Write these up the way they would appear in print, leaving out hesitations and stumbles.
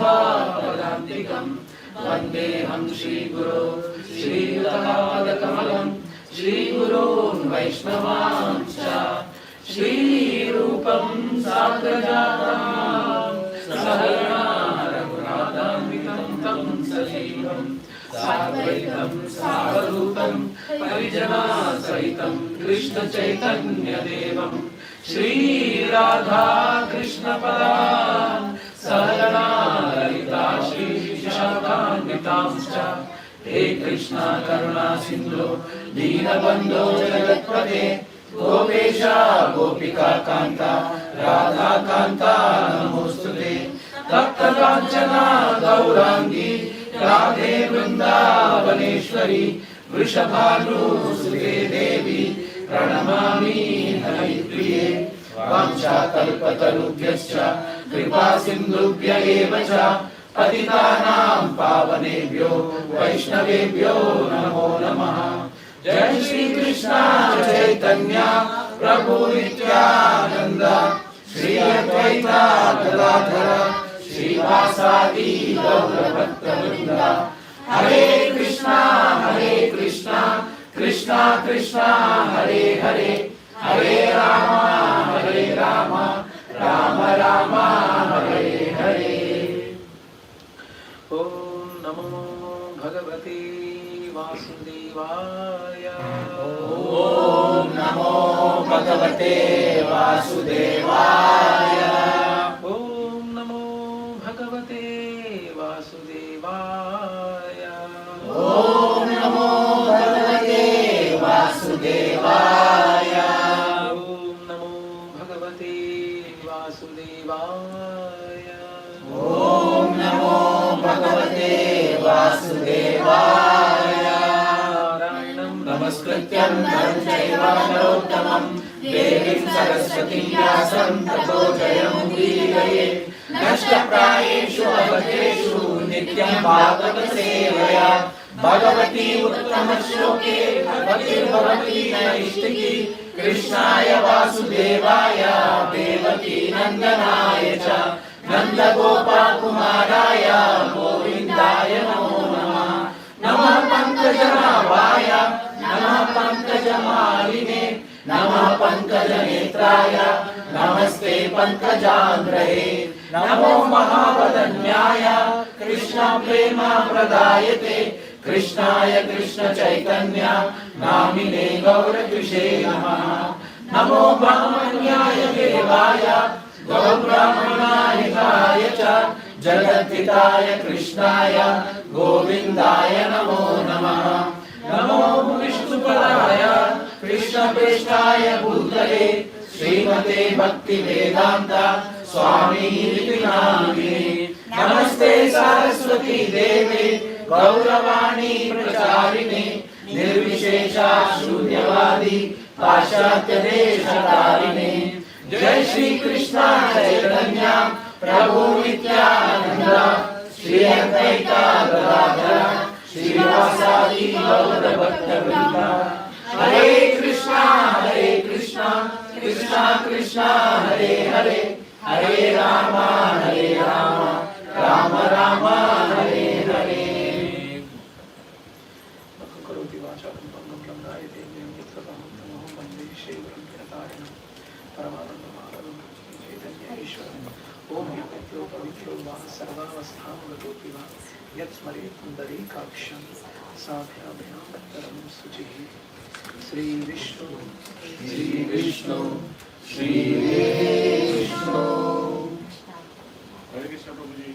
स्वापदान्तिकम् वन्देऽहं श्रीगुरो श्रीयुतपादकमलं श्रीगुरोन् वैष्णवांश्च श्रीरूपं साग्रजातं सहगणा रघुनाथान्वितं तं सजीवं साद्वैतं सावधूतं परिजनासहितं कृष्णचैतन्यदेवं श्रीराधा कृष्णपदान् सहगणा ललिता श्रीविशाखान्वितांश्च हे कृष्णा करुणा सिन्धो दीनबन्धो जगत्पते गोपेश गोपिका कान्ता राधा कान्ता नमोस्तुते तप्त काञ्चना गौराङ्गी राधे वृन्दावनेश्वरी वृषभानुसुते देवी प्रणमामि हरिप्रिये वाञ्छाकल्पतरुभ्यश्च कृपा सिन्धुभ्य एव च पतितानां पावनेभ्यो वैष्णवेभ्यो नमो नमः। जय श्री कृष्ण चैतन्य प्रभु नित्यानंद श्री अद्वैत गदाधर श्रीवासादि गौरभक्तवृंद हरे कृष्णा कृष्णा कृष्णा हरे हरे हरे राम राम राम हरे हरे। ओम नमो भगवते वासुदेवाय। ओम नमो भगवते वासुदेवाय। ओम नमो भगवते वासुदेवाय। ओम नमो भगवते वासुदेवाय। ओम नमो भगवते वासुदेवाय। ओम नमो भगवते वासुदेवाय। नमस्कृत्यं नरं चैव नरोत्तमं देवीं सरस्वतीं व्यासं ततो जयमुदीरये। नष्टप्रायेषु अभद्रेषु नित्यं भागवत सेवया भगवती उत्तमश्लोके भक्तिर्भवति नैष्टिकी। कृष्णाय वासुदेवाय देवकी नन्दनाय च नन्दगोपकुमाराय गोविन्दाय नमो नमः। नमः पङ्कजनाभाय नमः पङ्कजमालिने नमः पङ्कजनेत्राय नमस्ते पङ्कजाङ्घ्रये। नमो महावदन्याय कृष्ण प्रेम प्रदायते कृष्णाय कृष्ण चैतन्य नामिने गौरकृषे नमः। नमो ब्रह्मण्याय देवाय गौब्राह्मणाय च जगद्धिताय कृष्णाय गोविन्दाय नमो नमः। नमो विष्णुपदाय कृष्णप्रेष्ठाय भूतले श्रीमते भक्तिवेदान्त स्वामीति नामिने। नमस्ते सरस्वती देवे गौरवाणी प्रचारिणे निर्विशेषा शून्यवादी पाश्चात्य देशतारिणे। जय श्री कृष्ण चैतन्य प्रभु नित्यानंद श्री अद्वैत गदाधर श्रीवासादि गौरभक्तवृंद हरे कृष्णा कृष्णा कृष्णा हरे हरे हरे राम राम राम हरे हरे। करोति वाचालं भङ्गं लङ्घयते यं यत्कृतं वन्दे श्रीगुरुं परमानन्दमाधवं चैतन्य ईश्वरम्। ॐ यत्रो पवित्रो वा सर्वावस्थां गतोऽपि वा यत्स्मरेत् पुण्डरीकाक्षं साभ्याभ्यान्तरं शुचिः। श्री विष्णु श्री विष्णु श्री विष्णु। हरे कृष्ण प्रभु जी।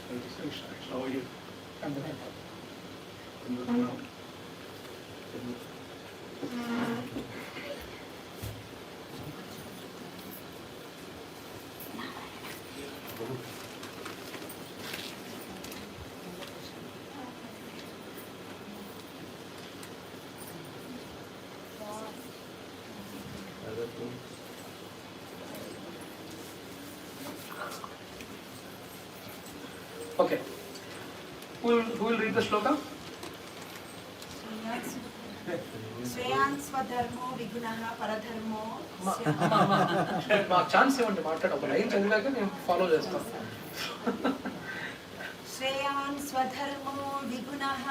हरे Krishna. How are you? Okay. Who will read the shloka? Śrīyān sva-dharmo viguṇaḥ paradharmo మాకు ఛాన్స్ ఇవ్వండి మాట్లాడ ఒక లైన్ చదివాక మేము ఫాలో చేస్తాం. Śrīyān sva-dharmo viguṇaḥ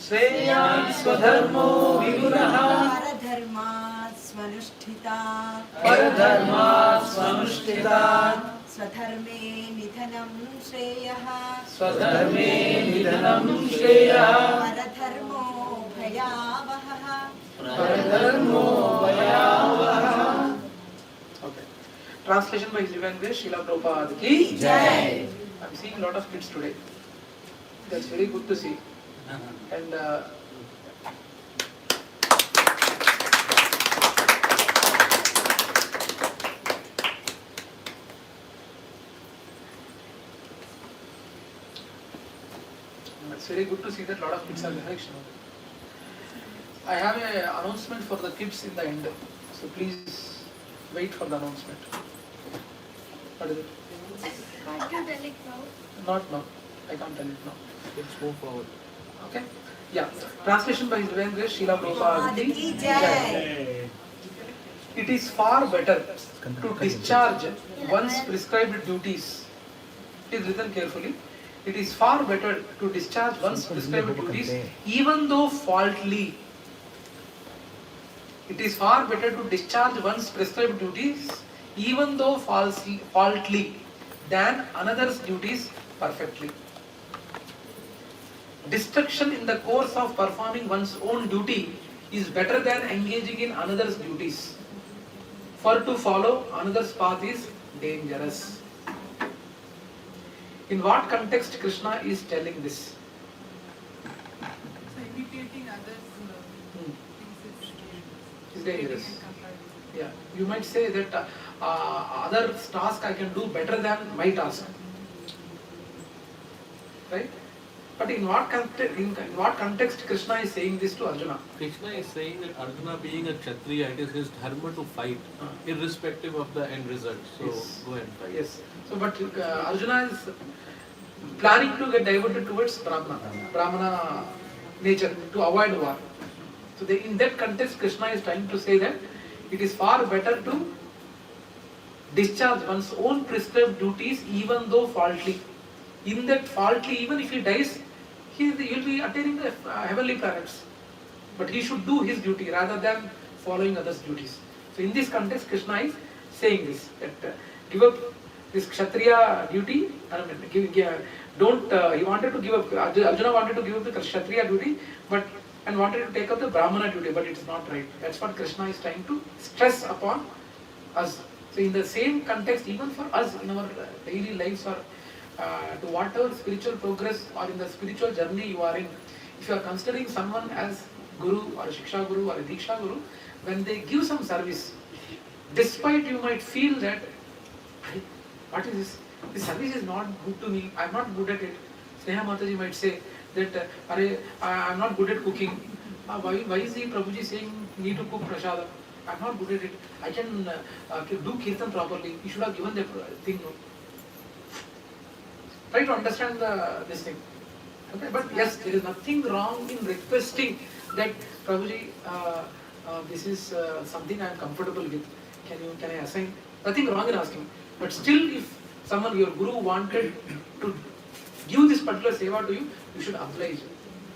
Shreyan స్వధర్మో విగుణః paradharmāt svanuṣṭhitāत् పరధర్మాత్ స్వనుష్ఠితాత్ స్వధర్మే నిధనం శ్రేయః స్వధర్మే నిధనం శ్రేయః పరధర్మో భయావహః పరధర్మో భయావహః. Okay. Translation by His Divine Grace Śrīla Prabhupāda ki Jai. I'm seeing a lot of kids today. That's very good to see. And it's very good to see that a lot of kids are behind. I have an announcement for the kids in the end, so please wait for the announcement. What is it? Can't you tell it now? Not now. I can't tell it now. Let's move forward. Okay? Yeah. Translation by His Divine Grace Śrīla Prabhupāda ki Ki Jai. Hey. It is far better to discharge one's prescribed duties. It is written carefully. It is far better to discharge one's prescribed duties even though faultly. It is far better to discharge one's prescribed duties even though faultly than another's duties perfectly. Destruction in the course of performing one's own duty is better than engaging in another's duties. For to follow another's path is dangerous. In what context Krishna is telling this? So imitating others' things Is dangerous. getting in comparison. Yeah, you might say that other task I can do better than my task, right? But in what context Krishna is saying this to Arjuna? Krishna is saying that Arjuna being a Kshatriya, it is his dharma to fight, irrespective of the end result. So Yes. go and fight. Yes. So, but Arjuna is planning to get diverted towards Brahmana nature to avoid war. So, in that context, Krishna is trying to say that it is far better to discharge one's own prescribed duties even though faultly. In that faultly, even if he dies, he will be attaining the heavenly planets. But he should do his duty rather than following others' duties. So in this context, Krishna is saying this, that give up this Kshatriya duty. He wanted to give up, Arjuna wanted to give up the Kshatriya duty, and wanted to take up the Brahmana duty, but it is not right. That's what Krishna is trying to stress upon us. So in the same context, even for us in our daily lives or to whatever spiritual progress or in the spiritual journey you are in, if you are considering someone as Guru or Shiksha Guru or a Diksha Guru, when they give some service, despite you might feel that, what is this? This service is not good to me, I am not good at it. Sneha Mataji might say that, I am not good at cooking. Why is he Prabhuji saying me to cook prasada? I am not good at it. I can do kirtan properly. You should have given the thing. No? Try to understand this thing. Okay? But yes, there is nothing wrong in requesting that Prabhuji, this is something I am comfortable with. Can I assign? Nothing wrong in asking. But still, if someone, your Guru wanted to give this particular seva to you, you should oblige.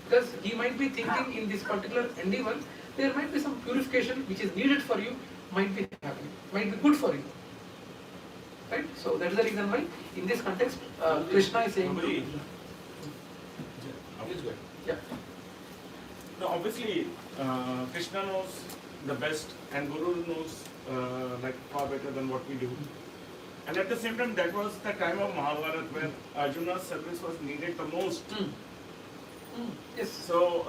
Because he might be thinking in this particular endeavor, there might be some purification which is needed for you, might be happening, might be good for you. Right? So that is the reason why in this context Krishna is saying to, yeah. No, obviously Krishna knows the best and Guru knows like far better than what we do. And at the same time, that was the time of Mahabharata where Arjuna's service was needed the most. Yes. So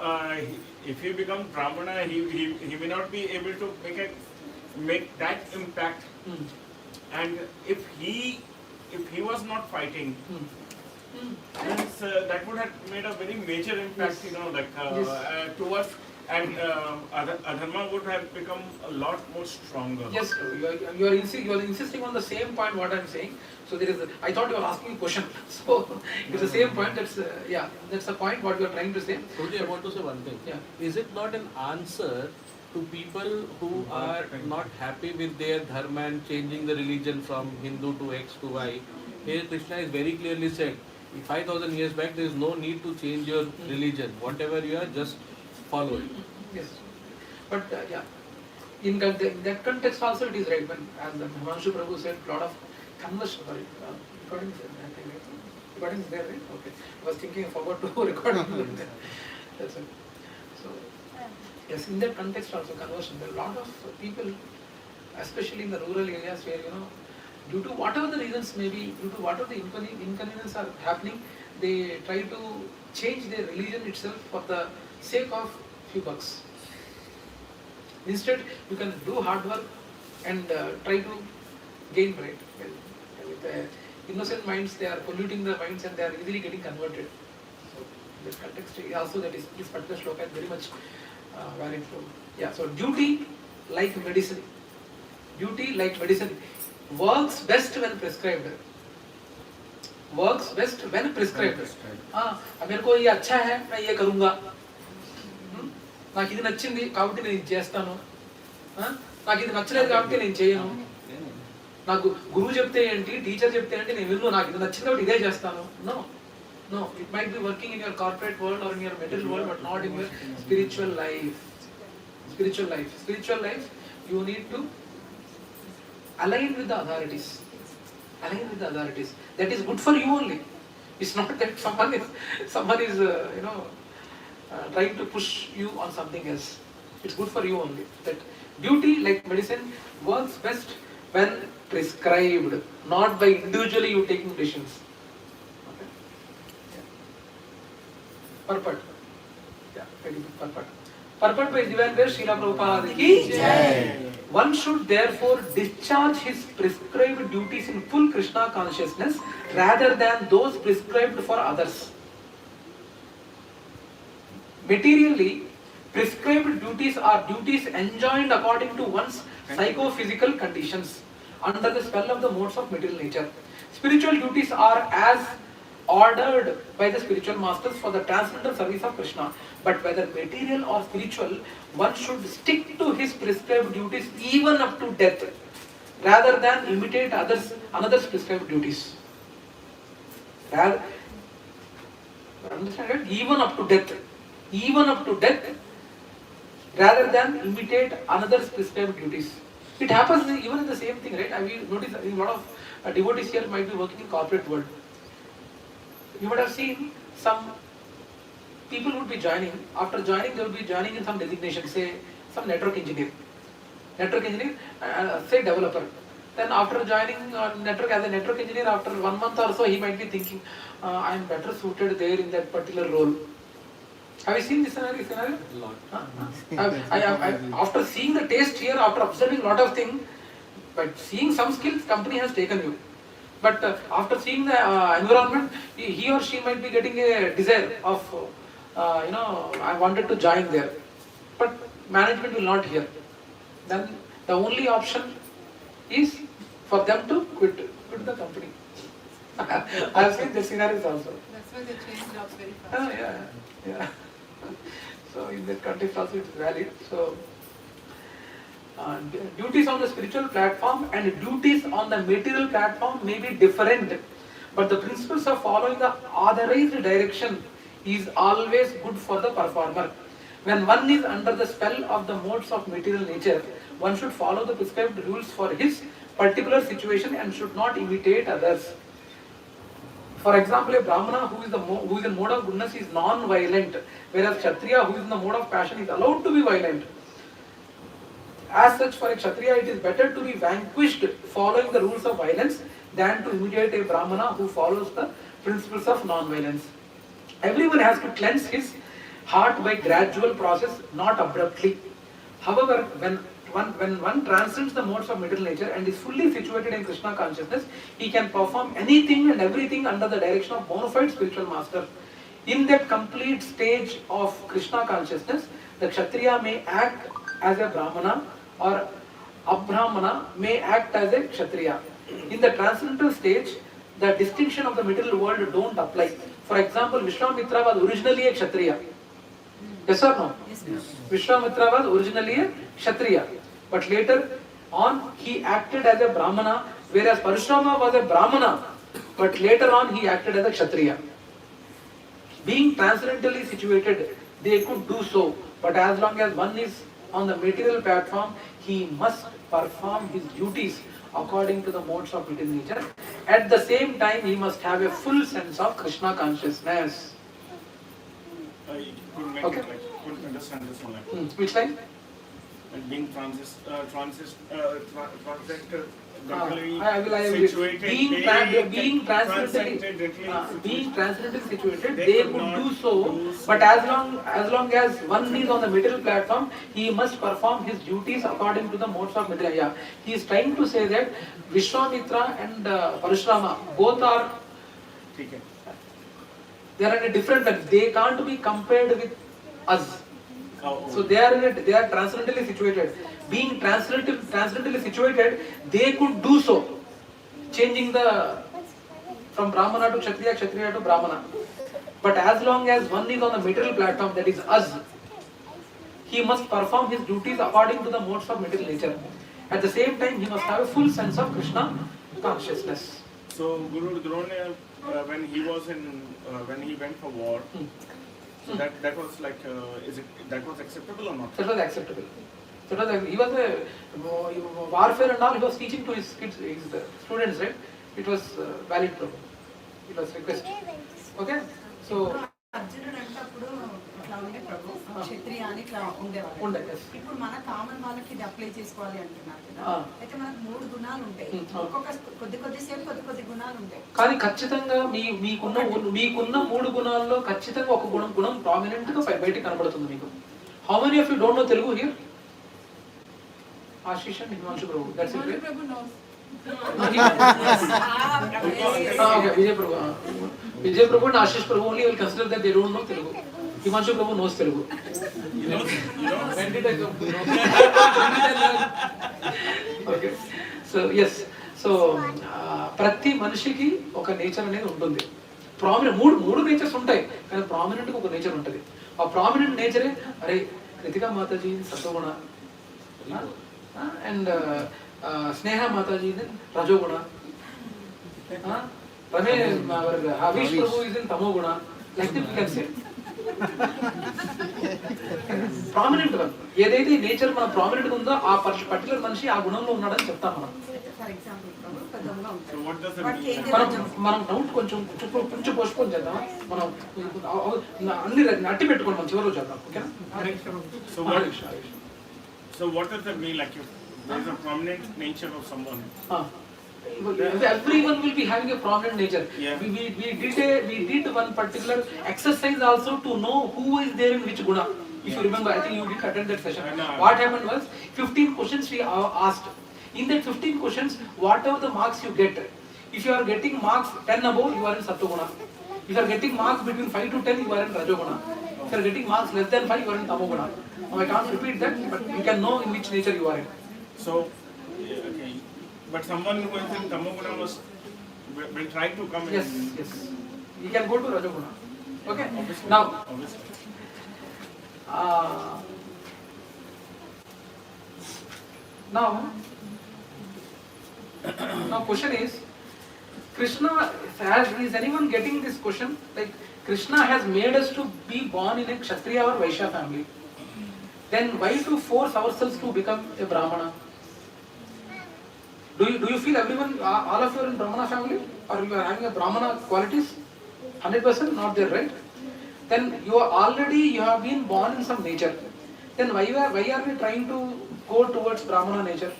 if he becomes Brahmana, he may not be able to make that impact. And if he was not fighting, means that would have made a very major impact, Yes. like towards, and adharma would have become a lot more stronger. Yes, you are insisting on the same point what I am saying. So there is, I thought you were asking a question. So it's the same point. That's that's the point what you are trying to say. Prabhuji, I want to say one thing. Yeah. Is it not an answer to people who are not happy with their dharma and changing the religion from Hindu to X to Y, here Krishna is very clearly said, 5,000 years back there is no need to change your religion. Whatever you are, just follow it. Yes. But yeah, in that context also it is right. When, as Himanshu Prabhu said, lot of conversion. Sorry, recording is there, I think, right? Recording is there, right? Okay. I was thinking I forgot to record. That's it. So, yes, in that context also conversion. There are a lot of people, especially in the rural areas where, due to whatever the reasons may be, due to whatever the inconveniences are happening, they try to change their religion itself for the sake of few bucks. Instead, you can do hard work and try to gain bread. With innocent minds, they are polluting the minds and they are easily getting converted. So, in that context, also that is this particular shloka is very much valid for. Yeah. So, duty like medicine. Duty like medicine works best when prescribed. Works best when prescribed. मेरे को ये अच्छा है, मैं ये करूँगा. నాకు ఇది నచ్చింది కాబట్టి నేను ఇది చేస్తాను. నాకు ఇది నచ్చలేదు కాబట్టి నేను చేయను. నాకు గురువు చెప్తే ఏంటి, టీచర్ చెప్తే ఏంటి, నేను విన్ను. నాకు ఇది నచ్చింది కాబట్టి ఇదే చేస్తాను. No, it might be working in your corporate world or in your material world, but not in your spiritual life. Spiritual life, you need to align with the authorities. That is good for you only. It's not that someone is trying to push you on something else. It's good for you only. That duty like medicine works best when prescribed, not by individually you taking decisions. Okay. Yeah. Purport. Yeah, very good purport. Purport by Divine Grace Śrīla Prabhupāda ki Jai. One should therefore discharge his prescribed duties in full Krishna consciousness rather than those prescribed for others. Materially, prescribed duties are duties enjoined according to one's psychophysical conditions under the spell of the modes of material nature. Spiritual duties are as ordered by the spiritual masters for the transcendental service of Krishna. But whether material or spiritual, one should stick to his prescribed duties even up to death, rather than imitate another's prescribed duties. Understand it? Even up to death, rather than imitate another's prescribed duties. It happens even in the same thing, right? I mean, notice a lot of devotees here might be working in corporate world. You might have seen some people would be joining. After joining, they would be joining in some designation, say some network engineer, say developer. Then after joining network as a network engineer, after 1 month or so, he might be thinking, I am better suited there in that particular role. Have you seen this scenario? A lot. After seeing the taste here, after observing a lot of things, but seeing some skills, company has taken you. But after seeing the environment, he or she might be getting a desire of, I wanted to join there. But management will not hear. Then the only option is for them to quit the company. I have seen the scenarios also. That's why they change jobs very fast. Yeah. So in that context also it is valid. So duties on the spiritual platform and duties on the material platform may be different, but the principles of following the authorized direction is always good for the performer. When one is under the spell of the modes of material nature, one should follow the prescribed rules for his particular situation and should not imitate others. For example, a Brahmana who is in mode of goodness is non-violent, whereas Kshatriya who is in the mode of passion is allowed to be violent. As such, for a Kshatriya it is better to be vanquished following the rules of violence than to imitate a Brahmana who follows the principles of non-violence. Everyone has to cleanse his heart by gradual process, not abruptly. However, when one transcends the modes of material nature and is fully situated in Krishna consciousness, he can perform anything and everything under the direction of bona fide spiritual master. In that complete stage of Krishna consciousness, the Kshatriya may act as a Brahmana or Abrahmana may act as a Kshatriya. In the transcendental stage, the distinction of the material world don't apply. For example, Vishwamitra was originally a Kshatriya. Yes or no? Yes, Prabhu. Vishwamitra was originally a Kshatriya, but later on he acted as a Brahmana, whereas Parashurama was a Brahmana, but later on he acted as a Kshatriya. Being transcendentally situated, they could do so, but as long as one is on the material platform, he must perform his duties according to the modes of material nature. At the same time, he must have a full sense of Krishna consciousness. I couldn't make Okay. it like, couldn't understand this one. Like, Which line? like being transcendental I will situated, being transcendentally situated, they could do so, but as long as one is on the material platform, he must perform his duties according to the modes of material. Yeah. He is trying to say that Vishwamitra and Parashurama both are, they are in a different level. They can't be compared with us. So they are transcendentally situated. Being transcendently situated, they could do so, changing from Brahmana to Kshatriya, Kshatriya to Brahmana. But as long as one is on the material platform, that is us, he must perform his duties according to the modes of material nature. At the same time, he must have a full sense of Krishna consciousness. So Guru Drona, when he went for war, so that was like, that was acceptable or not? That was acceptable. He was a warfare and all. He was teaching to his kids, his students, right? It was valid problem. It was request. Okay, so. అర్జునుడు అంటే అప్పుడు ఇట్లా ఉండే ప్రభు క్షత్రియ అని ఇట్లా ఉండేవాళ్ళు. Yes. ఇప్పుడు మన కామన్ వాళ్ళకి ఇది అప్లై చేసుకోవాలి అంటున్నారు కదా. అయితే మనకు 3 గుణాలు ఉంటాయి. ఒక్కొక్క కొద్దిసేపు కొద్ది గుణాలు ఉంటాయి. కానీ ఖచ్చితంగా మీకున్న 3 గుణాల్లో ఖచ్చితంగా ఒక గుణం ప్రామినెంట్ గా బయటికి కనబడుతుంది మీకు. How many of you don't know Telugu here? Ashish and Himanshu Prabhu. That's it. Right? Prabhu knows. Okay, Vijay Prabhu and Ashish Prabhu only will consider that they don't know Telugu. Himanshu Prabhu knows Telugu. When did I come to know? Okay. So yes. So ప్రతి మనిషికి ఒక nature అనేది ఉంటుంది. Prominent మూడు nature's ఉంటాయి, కానీ prominent ఒక nature ఉంటుంది. ఆ ప్రామినెంట్ నేచరే అరే కృతికా మాతాజీ సత్వగుణ అండ్ స్నేహ మాతాజీ రజోగుణ, హరీష్ ప్రభు ఇస్ ఇన్ తమోగుణ. Like this we can say prominent one. ఏదైతే నేచర్ మన ప్రామినెంట్ ఉందో ఆ పర్టికులర్ మనిషి ఆ గుణంలో ఉన్నాడని చెప్తాం మనం. ఫర్ ఎగ్జాంపుల్ ప్రభు దొంగ So what does it ఉంటాడు. mean? మనం డౌట్ కొంచెం పోస్ట్పోన్ చేద్దాం. మనం అన్ని నట్టి పెట్టుకోండి, మనం చివరిలో చేద్దాం. ఓకేనా? So what does that mean? Like, if there is a prominent nature of someone. Everyone will be having a prominent nature. Yeah. We did one particular exercise also to know who is there in which guna. If you remember, I think you did attend that session. What happened was 15 questions we asked. In that 15 questions, whatever the marks you get, if you are getting marks 10 above, you are in Sattva-guna. If you are getting marks between 5 to 10, you are in Rajo-guna. If you are getting marks less than 5, you are in Tamo-guna. Now I can't repeat that, but you can know in which nature you are in. So, okay. But someone who is in Tamoguna will try to come in. Yes. You can go to Rajo-guna. Okay? Obviously. Now, Obviously. Now question is, is anyone getting this question? Like, Krishna has made us to be born in a Kshatriya or Vaishya family. Then why to force ourselves to become a Brahmana? Do you feel everyone, all of you are in Brahmana family? Or you are having a Brahmana qualities? 100% not there, right? Then you have been born in some nature. Then why are we trying to go towards Brahmana nature?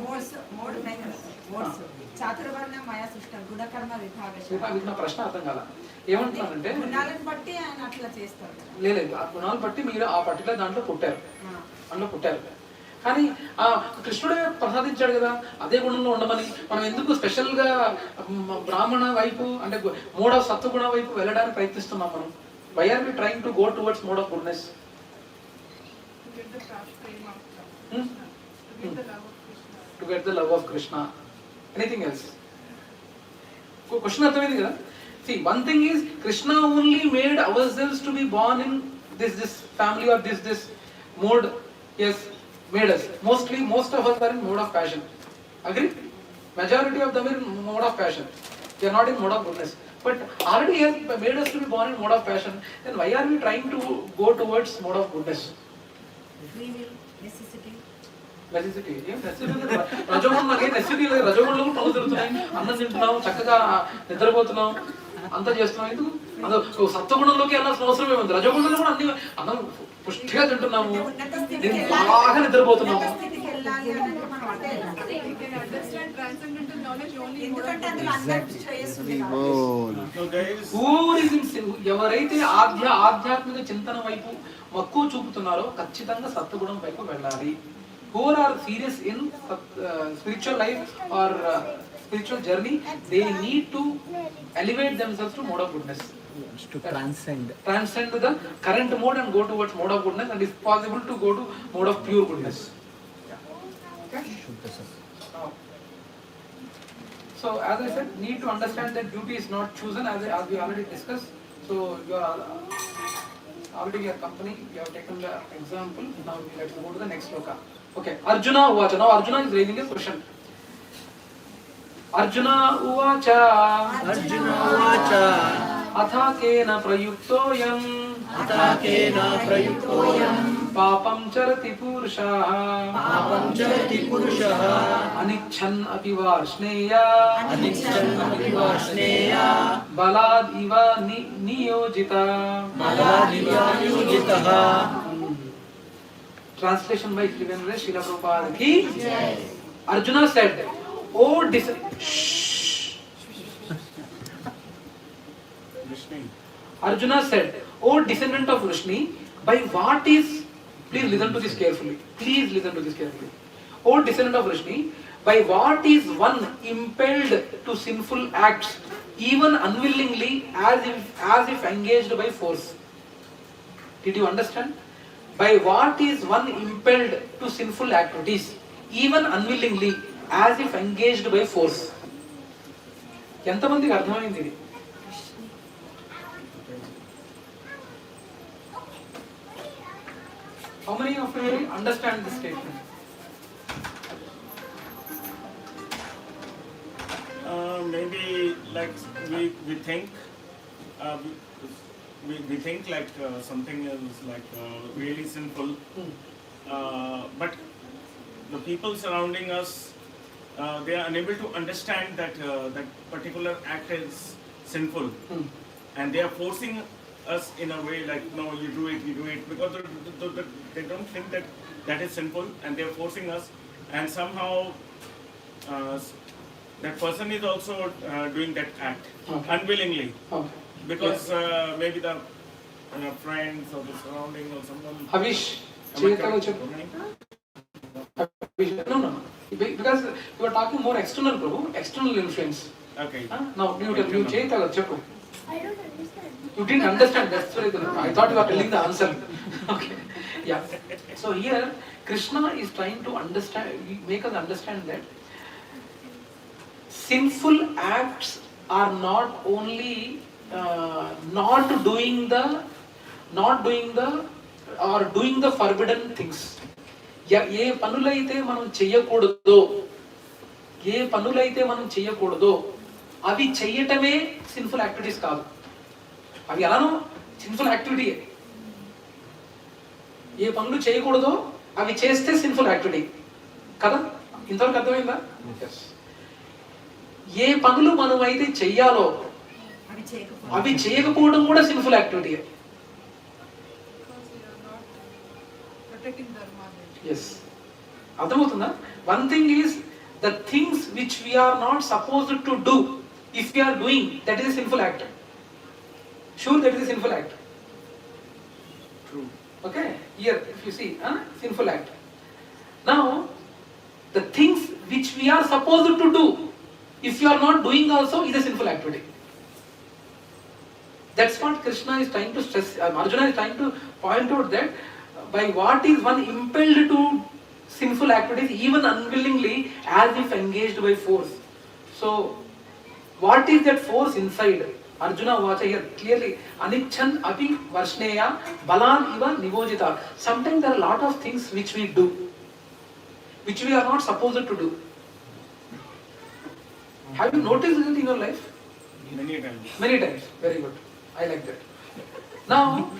Modes ఉన్నాయి కదా, modes చాతుర్వర్ణ మాయా సృష్టి గుణకర్మ విభాగశ. నా ప్రశ్న అర్థం కాల. ఏమంటున్నానంటే గుణాలను బట్టి ఆయన అట్లా చేస్తారు కదా. లేదు, ఆ గుణాలు బట్టి మీరు ఆ పర్టికులర్ దాంట్లో పుట్టారు. కానీ కృష్ణుడే ప్రసాదించాడు కదా అదే గుణంలో ఉండమని. మనం ఎందుకు స్పెషల్ గా బ్రాహ్మణ వైపు అంటే మోడ్ ఆఫ్ సత్వగుణ వైపు వెళ్ళడానికి ప్రయత్నిస్తున్నాం మనం? Why are we trying to go towards mode of goodness? To get the love of Krishna. Anything else? Question అర్థమైంది కదా? See, one thing is Krishna only made ourselves to be born in this family or this mode, yes, made us. Most of us are in mode of passion. Agree? Majority of them are in mode of passion. They are not in mode of goodness. But already He has made us to be born in mode of passion. Then why are we trying to go towards mode of goodness? Free will, necessity. Necessity. రజోగుణం నాకేం నెసిటీ లేదు. రజోగుణంలో కూడా పనులు జరుగుతున్నాయి. అన్నం తింటున్నాం, చక్కగా నిద్రపోతున్నాం, అంతా చేస్తున్నాం. ఎందుకు అందులో సత్వగుణంలోకి వెళ్ళాల్సిన అవసరం ఏముంది? రజోగుణంలో కూడా అన్ని అన్నం పుష్టిగా తింటున్నాము, బాగా నిద్రపోతున్నాము. ఎవరైతే ఆధ్యాత్మిక చింతన వైపు మక్కువ చూపుతున్నారో ఖచ్చితంగా సత్వగుణం వైపు వెళ్ళాలి. Who are serious in spiritual life or spiritual journey, they need to elevate themselves to mode of goodness. To transcend the current mode and go towards mode of goodness, and if possible to go to mode of pure goodness. Okay? So as I said, need to understand that duty is not chosen, as we already discussed. So you are already your company, you have taken the example. Now let's go to the next sloka. Okay, Arjuna uvāca. Now Arjuna is raising a question. Arjuna uvāca. Atha kena prayuktoyam. Papam charati purushah. Anichan api varshneya. Balad iva niyojita. Translation by Śrīla Prabhupāda ki Arjuna said, "Oh Arjuna said, "Oh descendant of Vrishni, by what is..." Please listen to this carefully. "Oh descendant of Vrishni, by what is one impelled to sinful acts, even unwillingly, as if engaged by force?" Did you understand? By what is one impelled to sinful activities, even unwillingly, as if engaged by force? ఎంతమందికి అర్థమైంది ఇది? How many of you understand this statement? Maybe like we think we think like something is like really sinful, but the people surrounding us, they are unable to understand that that particular act is sinful, and they are forcing us in a way like, no, you do it, because they don't think that that is sinful, and they are forcing us, and somehow that person is also doing that act unwillingly. Because maybe the friends or the surrounding or someone. Havish, no. Because you are talking more external, Prabhu, external influence. Okay. Now you Chaitanya Charitamrita. I don't understand. You didn't understand. That's why I thought you were telling the answer. Okay. Yeah. So here Krishna is trying to make us understand that sinful acts are not only not doing the or doing the forbidden things. ఏ పనులైతే మనం చెయ్యకూడదో అవి చెయ్యటమే sinful activities కాదు. అవి ఎలానో sinful activity. ఏ పనులు చేయకూడదో అవి చేస్తే sinful activity కదా. ఇంతవరకు అర్థమైందా? ఏ పనులు మనం అయితే చెయ్యాలో అవి చేయకపోవడం కూడా సిన్ఫుల్ యాక్టివిటీ. ఎస్, అర్థమవుతుందా? One thing is the things which we are not supposed to do, if we are doing, that is a sinful act. Sure, that is a sinful act. True. Okay, here if you see sinful act. Now the things which we are supposed to do, if you are not doing also, is a sinful activity. That's what Krishna is trying to stress. Arjuna is trying to point out that by what is one impelled to sinful activities, even unwillingly, as if engaged by force. So what is that force inside? Arjuna uvāca here clearly, anichan api varshneya balan iva nivojita. Sometimes there are a lot of things which we do, which we are not supposed to do. Have you noticed it in your life? Many times. Many times. Very good. I like that. Now,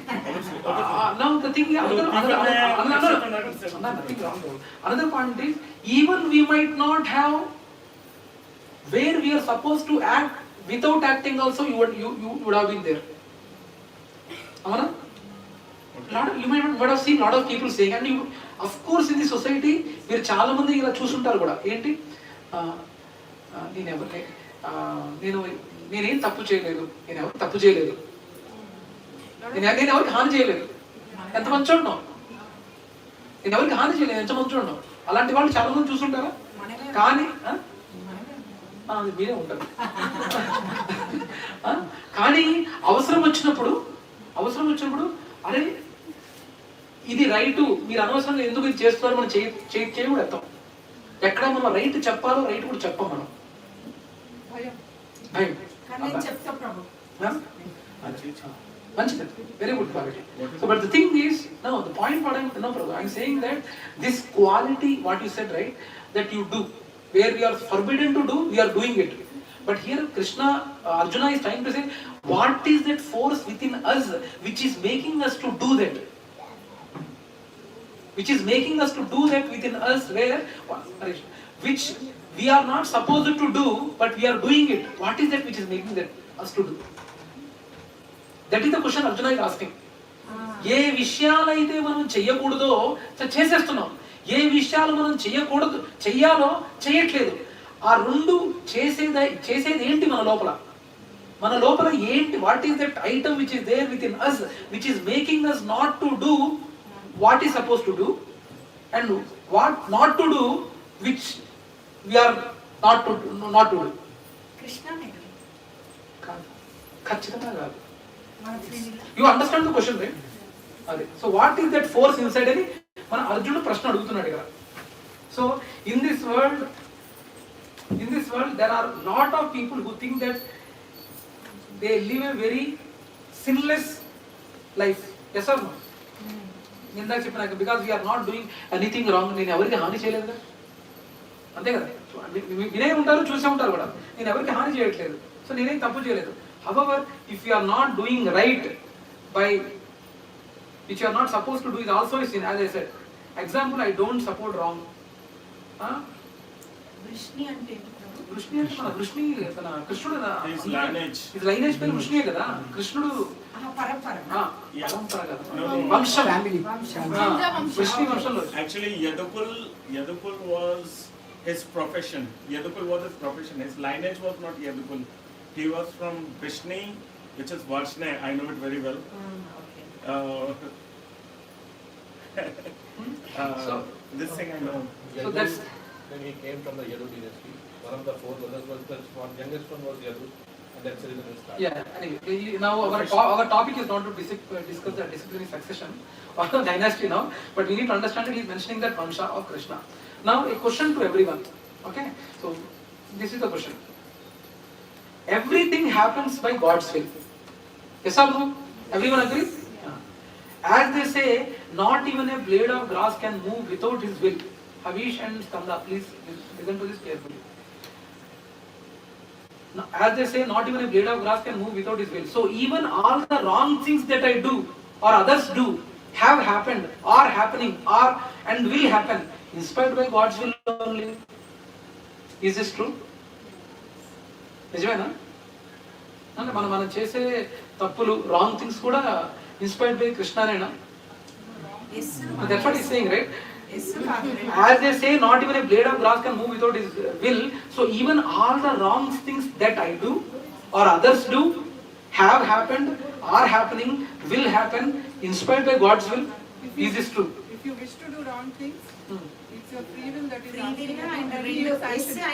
now the thing is, nothing wrong. Another point is, even we might not have where we are supposed to act. Without acting also, you would have been there. Amana? You might have seen a lot of people saying, and you, of course, in the society, we are chala mandi ila chusuntaru kuda. Enti? నేనేం తప్పు చేయలేదు, నేను ఎవరు తప్పు చేయలేదు, నేను ఎవరికి హాని చేయలేదు, ఎంత మంచి ఉన్నావు, నేను ఎవరికి హాని చేయలేదు, ఎంత మంచి ఉన్నావు. అలాంటి వాళ్ళు చాలా మంది చూస్తుంటారా? కానీ మీరే ఉంటారు. కానీ అవసరం వచ్చినప్పుడు అరే ఇది రైటు, మీరు అనవసరంగా ఎందుకు ఇది చేస్తున్నారు, మనం చేయకూడదు. ఎత్తాం ఎక్కడ మనం రైట్ చెప్పాలో రైట్ కూడా చెప్పాం మనం. మంచిది, very good quality. So, but the thing is, no, the point what I'm saying that this quality, what you said, right, that you do, where we are forbidden to do, we are doing it. But here Krishna, Arjuna is trying to say, what is that force within us which is making us to do that? Which is making us to do that within us, where, which we are not supposed to do, but we are doing it. What is that which is making that us to do? That is the question Arjuna is asking. ఏ విషయాలైతే మనం చెయ్యకూడదో చేసేస్తున్నాం, ఏ విషయాలు మనం చెయ్యకూడదు చెయ్యాలో చెయ్యట్లేదు. ఆ రెండు చేసేది ఏంటి మన లోపల ఏంటి? What is that item which is there within us which is making us not to do what is suppose to do, and what not to do which we are not to do. కృష్ణనే కాదు, ఖచ్చితంగా కాదు. You understand the question, right? అదే. So what is that force inside అని మన అర్జునుడు ప్రశ్న అడుగుతున్నాడు కదా. So in this world there are lot of people who think that they live a very sinless life. Yes or no? ఇందాక చెప్పినాక, because we are not doing anything wrong, నేను ఎవరికి హాని చేయలేదు కదా, అంతే కదా. వినే ఉంటారు, చూసే ఉంటారు కూడా, నేను ఎవరికి హాని చేయట్లేదు, సో నేనేం తప్పు చేయలేదు. However, if you are not doing right by which you are not supposed to do is also a sin, as I said. Example, I don't support wrong. Vrishni అంటే మన కృష్ణుడు lineage. లైనేజ్ పేరు వృష్ణియే కదా. కృష్ణుడు పరంపర కదా, వంశం, వృష్ణి వంశంలో. Actually, Yadupul was his profession. Yadupul was his profession. His lineage was not Yadupul. He was from Vishnu, which is Vaisṇava. I know it very well. So this thing I know. So that's when he came from the Yadu dynasty. One of the four brothers was the youngest one was Yadu, and that's the reason he started. yeah. Anyway, now our topic is not to discuss the disciplinary succession or the dynasty now, but we need to understand that he is mentioning that Vansha of Krishna. Now a question to everyone. Okay, so this is the question. Everything happens by God's will. Yes or no? Everyone agrees? As they say, not even a blade of grass can move without his will. Havish and Skanda, please listen to this carefully. Now, as they say, not even a blade of grass can move without his will. So even all the wrong things that I do or others do have happened, are happening, are and will happen inspired by God's will only. Is this true? నిజమేనా? అంటే మనం చేసే తప్పులు, wrong things కూడా inspired by కృష్ణనేనా? That's what he's saying, right? As they say, not even a blade of grass can move without his will. So even all the wrong things that I do or others do have happened, are happening, will happen, inspired by God's will. Is this true? If you wish to do wrong things, it's your free will that is free asking will and and real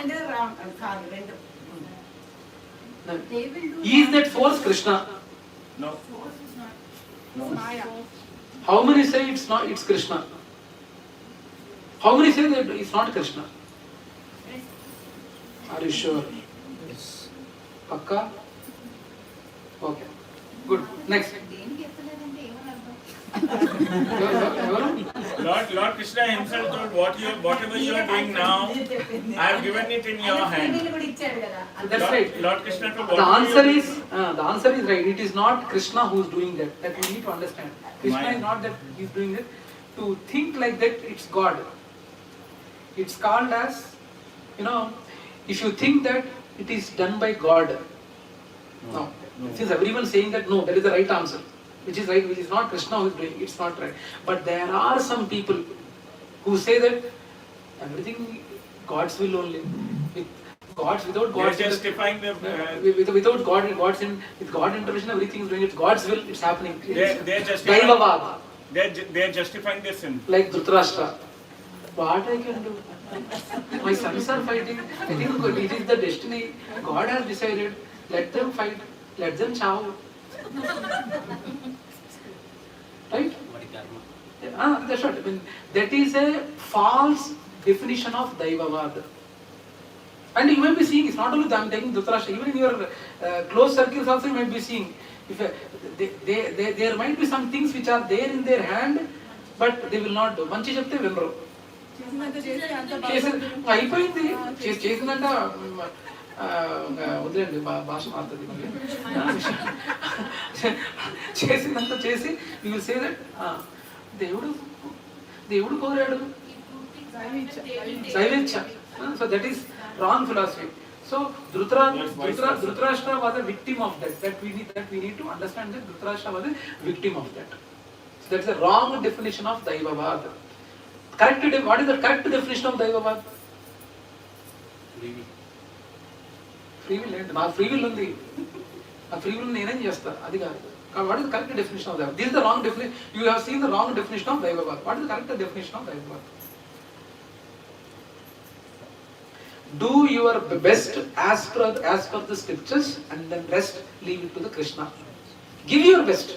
and wrong కాదు రెండు. Is that force Krishna? No. Maya. How many say it's Krishna? How many say that it's not Krishna? Are you sure? Yes. Pakka? Okay. Good. Next. Lord Krishna himself told, whatever you are doing now, I have given it in your hand. That's right. Lord Krishna told, The answer is right. It is not Krishna who is doing that. That we need to understand. Krishna is not that he is doing it. To think like that, it's God. It's called as, if you think that it is done by God. No. Since everyone is saying that no, that is the right answer. Which is right, which is not Krishna who is doing, it's not right. But there are some people who say that everything God's will only. Without God's they are justifying the without with God intervention, everything is doing. It's God's will, it's happening. They are justifying. Daivavad. They are justifying their sin. Like Dhritarashtra. What I can do? My sons are fighting. I think it is the destiny. God has decided. Let them fight. Let them chow. Right? That's what. I mean, that is a false definition of Daivavad. And you might be seeing, it's not only that I'm taking Dhritarashtra, even in your close circles also you might be seeing, if there might be some things which are there in their hand, but they will not do. Manchi chepte vinru. అయిపోయింది చేసిందంట వదిలేండి భాష మారుతుంది చేసిందంతా చేసి you will say that దేవుడు కోరాడు దైవేచ్ఛ. So that is wrong philosophy. So Dhritarashtra was a victim of that. That we need to understand that Dhritarashtra was a victim of that. So that's a wrong definition of Daivavad. What is the correct definition of Daivavad? Free will. నా free will ఉంది. ఆ free will నేనేం చేస్తా అది కాదు. What is the correct definition of Daivavad? This is the wrong definition. You have seen the wrong definition of Daivavad. What is the correct definition of Daivavad? Do your best as per the scriptures, and then rest leave it to the Krishna. Give your best.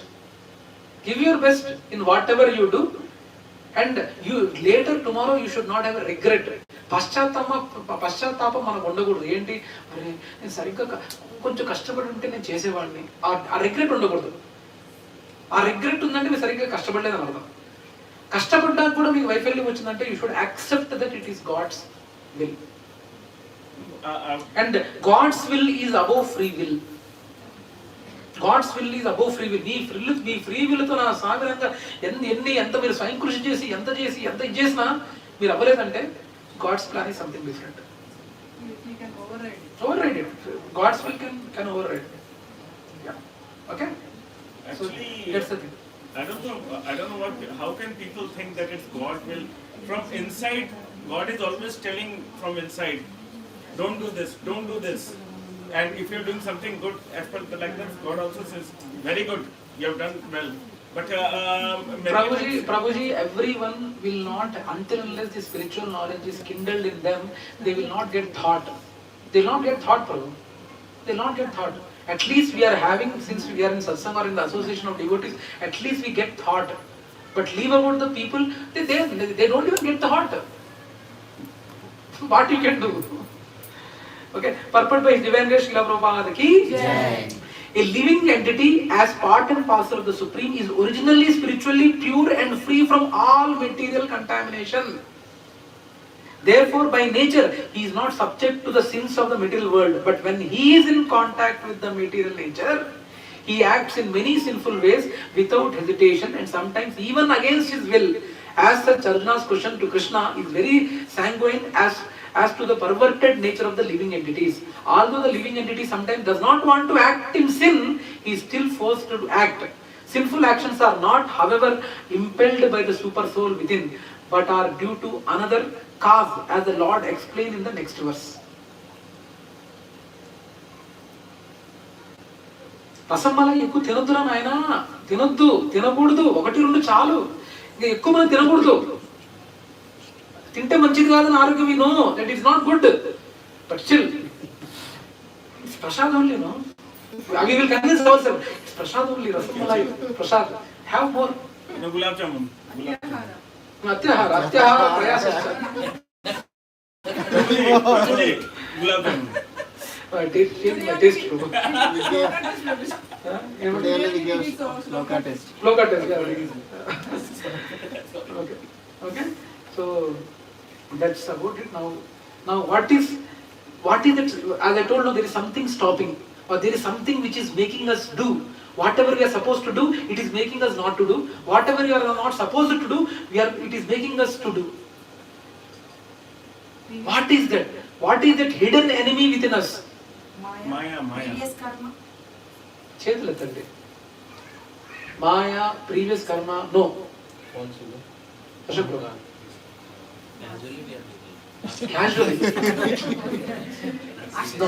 Give your best in whatever you do, and you later tomorrow you should not have a regret. పశ్చాత్తాపం మనకు ఉండకూడదు. ఏంటి అరే నేను సరిగ్గా కొంచెం కష్టపడి ఉంటే నేను చేసేవాడిని, ఆ రిగ్రెట్ ఉండకూడదు. ఆ రిగ్రెట్ ఉందంటే మీరు సరిగ్గా కష్టపడలేదని అర్థం. కష్టపడ్డానికి కూడా మీకు వైఫల్యం వచ్చిందంటే you should accept that it is God's will. And God's will is above free will. God's will is above free will. Me free will తో నా సాగరంగా ఎంత మీరు స్వయం కృషి చేసి ఎంత చేసినా మీరు అవ్వలేదంటే God's plan is something different. You can override it. God's will can override it. Yeah. Okay. Actually, so that's the thing. I don't know how can people think that it's God will from inside. God is always telling from inside, don't do this, don't do this. And if you're doing something good as per like that, God also says, very good, you have done well. But Prabhuji, everyone will not, until unless the spiritual knowledge is kindled in them, they will not get thought. They will not get thought, Prabhu. They will not get thought. At least we are having, since we are in satsang or in the association of devotees, at least we get thought. But leave about the people, they don't even get the thought. What you can do? Okay, purport by His Divine Grace Śrīla Prabhupāda ki Jai. A living entity as part and parcel of the Supreme is originally spiritually pure and free from all material contamination. Therefore, by nature, he is not subject to the sins of the material world. But when he is in contact with the material nature, he acts in many sinful ways without hesitation and sometimes even against his will. As such, Arjuna's question to Krishna is very sanguine as to the perverted nature of the living entities. Although the living entity sometimes does not want to act in sin, he is still forced to act. Sinful actions are not, however, impelled by the super soul within, but are due to another cause, as the Lord explained in the next verse. Rasmalai ఎక్కువ తినొద్దురా నాయన, తినకూడదు, 1-2 చాలు, ఇంకా ఎక్కువ మంది తినకూడదు. తింటే మంచిది కాదని ఆరోగ్యం, no that is not good. But still it's prasad only, no we will convince ourselves it's prasad only, rasamalai prasad, have more. gulab jamun atyahara prayasascha gulab jamun Change my taste. Sloka test. Sloka test, yeah, very easy. Okay. Okay. So that's about it. Now what is that? As I told you, there is something stopping, or there is something which is making us do whatever we are supposed to do. It is making us not to do whatever we are not supposed to do. It is making us to do. What is that? What is that hidden enemy within us? Maya. Previous karma. Chetulatandi. Maya, previous karma, no. Ashok Prabhu. Casually. No.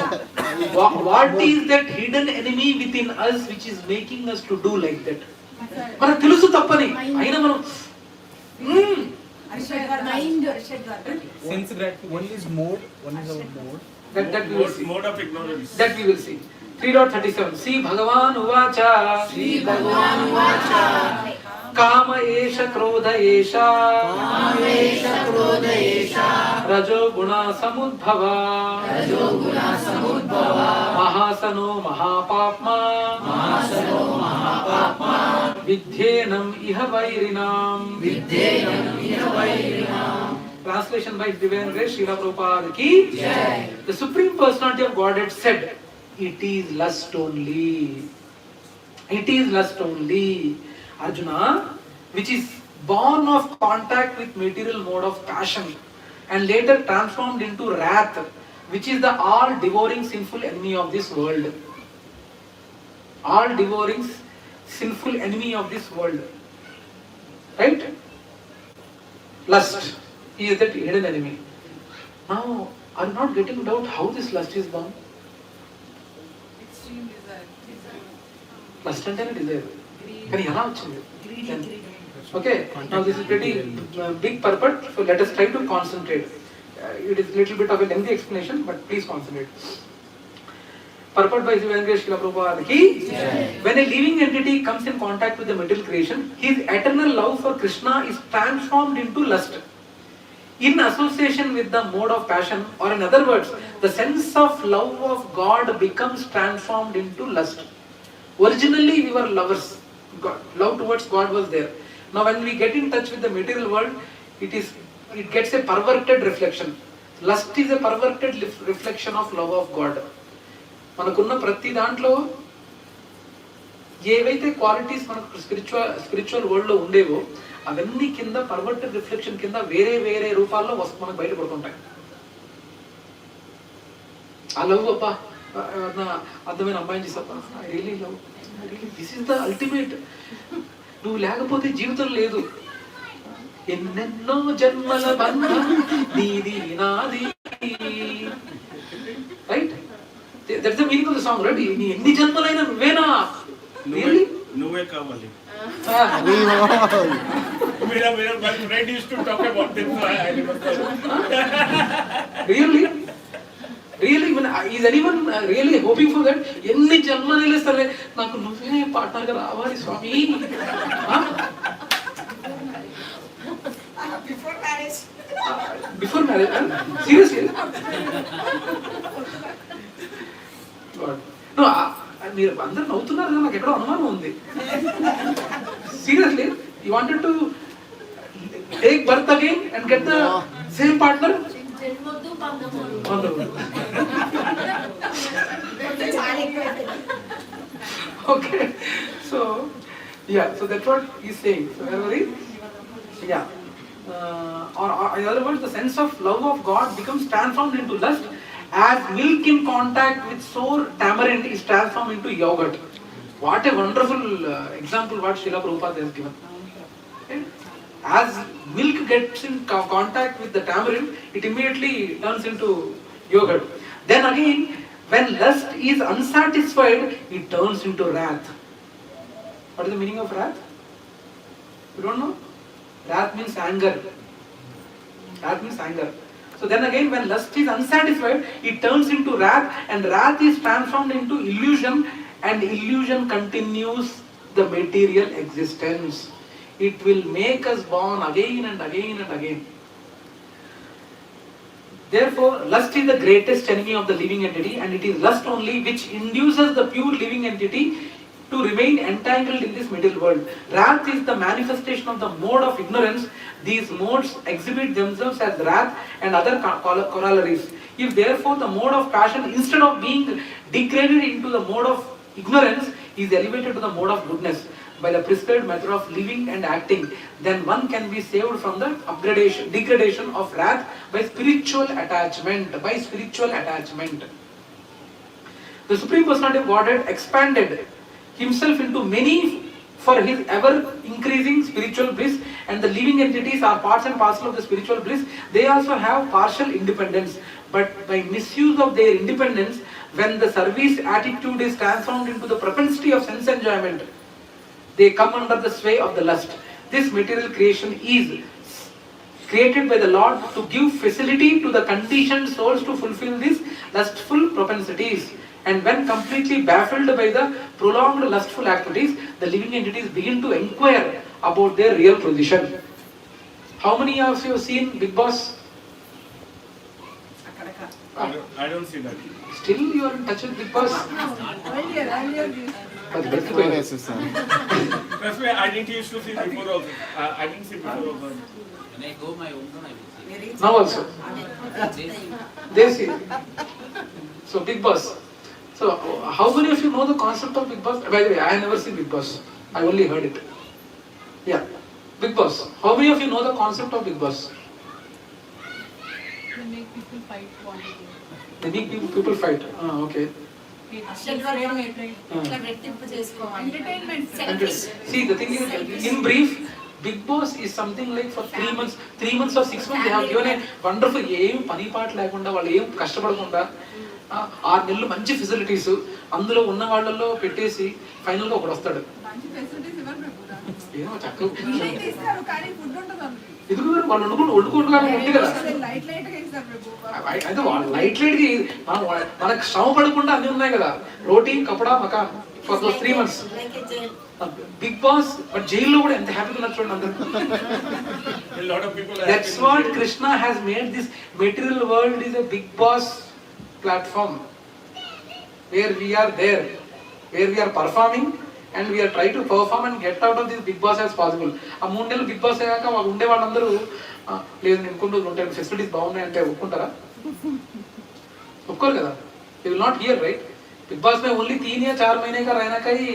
What is that hidden enemy within us which is making us to do like that? Manaku telusu tappani. Aina manam Sense gratification. One is mode, one is our mode. that we will see. Mode of ignorance. That we will see. 3.37. Śrī-bhagavān uvāca. Śrī-bhagavān uvāca. Kāma esha krodha esha. Kāma esha krodha esha. Rajo guna samudbhava. Rajo guna samudbhava. Mahasano mahapāpma. Mahasano mahapāpma. Vidhenam iha vairinam. Vidhenam iha vairinam. Translation by Divine Grace Śrīla Prabhupāda ki Jai. The Supreme Personality of Godhead said, it is lust only. It is lust only. Arjuna, which is born of contact with material mode of passion and later transformed into wrath, which is the all-devouring sinful enemy of this world. All-devouring sinful enemy of this world. Right? Lust is that hidden enemy. Now, are you not getting doubt how this lust is born? Extreme desire. Lust and desire. Can you understand? Okay, now this is pretty big purport, so let us try to concentrate. It is a little bit of a lengthy explanation, but please concentrate. Purport by Śrīla Prabhupāda ki when a living entity comes in contact with the material creation, his eternal love for Krishna is transformed into lust. In association with the mode of passion, or in other words, the sense of love of God becomes transformed into lust. Originally we were lovers. Love towards God was there. Now when we get in touch with the material world, it gets a perverted reflection. Lust is a perverted reflection of love of God. మనకున్న ప్రతి దాంట్లో ఏవైతే qualities మనకు spiritual world లో ఉండేవో అవన్నీ కింద perverted reflection కింద వేరే వేరే రూపాల్లో మనకు బయటపడుతుంటాయి. ఆ లవ్ అబ్బా అర్థమైన అమ్మాయిని చేసప్ప I really love, this is the ultimate. నువ్వు లేకపోతే జీవితం లేదు. ఎన్నెన్నో జన్మల బంధం నీది నాది. Right? That's the meaning of the song, right? నీ ఎన్ని జన్మలైనా నువ్వేనా? Really? నువ్వే కావాలి. मेरा friend used to talk about this. Really? Really? Is anyone really hoping for that? ఎన్ని జన్మలైనా సరే నాకు నువ్వే పార్ట్నర్గా రావాలి స్వామి. Before marriage. Before marriage? Seriously? No, మీరు అందరు నవ్వుతున్నారు కదా, నాకు ఎక్కడో అనుమానం ఉంది. Seriously? You wanted to take birth again and get the same partner? Okay. So that's what he's saying. So or in other words, the sense of love of God becomes transformed into lust, as milk in contact with sour tamarind is transformed into yogurt. What a wonderful example what Śrīla Prabhupāda has given. As milk gets in contact with the tamarind, it immediately turns into yogurt. Then again, when lust is unsatisfied, it turns into wrath. What is the meaning of wrath? You don't know? Wrath means anger. Wrath means anger. So then again, when lust is unsatisfied, it turns into wrath, and wrath is transformed into illusion, and illusion continues the material existence. It will make us born again and again and again. Therefore, lust is the greatest enemy of the living entity, and it is lust only which induces the pure living entity to remain entangled in this material world. Wrath is the manifestation of the mode of ignorance. These modes exhibit themselves as wrath and other corollaries. If therefore the mode of passion, instead of being degraded into the mode of ignorance, is elevated to the mode of goodness by the prescribed method of living and acting, then one can be saved from the degradation of wrath by spiritual attachment. The Supreme Personality of Godhead expanded himself into many for his ever increasing spiritual bliss, and the living entities are parts and parcel of the spiritual bliss. They also have partial independence, but by misuse of their independence, when the service attitude is transformed into the propensity of sense enjoyment, they come under the sway of the lust. This material creation is created by the Lord to give facility to the conditioned souls to fulfill these lustful propensities. And when completely baffled by the prolonged lustful activities, the living entities begin to inquire about their real position. How many of you have seen Big Boss? I don't see that. Still you are in touch with Big Boss? Earlier. That's why I didn't used to see before also. I didn't see before also. When I go my own, I will see. Now also. They see. So Big Boss. So how many of you know the concept of Big Boss? By the way, I have never seen Big Boss. I only heard it. Yeah. Big Boss. How many of you know the concept of Big Boss? They make people fight quantity. They make people fight. Okay. Entertainment. See, the thing is, in brief, Big Boss is something like for 3 months or 6 months they have given a wonderful ఏం పని పాట లేకుండా వాళ్ళు ఏం కష్టపడకుండా 6 నెలలు మంచి facilities అందులో ఉన్న వాళ్ళల్లో పెట్టేసి ఫైనల్ గా ఒకడు వస్తాడు. ఏమో చక్కగా ఎందుకు వాళ్ళు వండుకుంటున్నారు ఉంది కదా. అయితే వాళ్ళు లైట్ మనకు శ్రమ పడకుండా అన్ని ఉన్నాయి కదా, roti kapda makaan for those 3 months. Big boss but జైల్లో కూడా ఎంత హ్యాపీగా ఉన్నారు చూడండి అందరూ. That's what Krishna has made this material world is a big boss platform where we are there, where we are performing and we are trying to perform and get out of this big boss as possible. ఆ 3 నెలలు big boss అయ్యాక వాళ్ళు ఉండే వాళ్ళందరూ లేదు నేను కొన్ని రోజులు ఉంటాయి ఫెసిలిటీస్ బాగున్నాయి అంటే ఒప్పుకుంటారా? ఒప్పుకోరు కదా. they will not hear, right? Big boss में ओनली 3 या 4 महीने का रहना का ही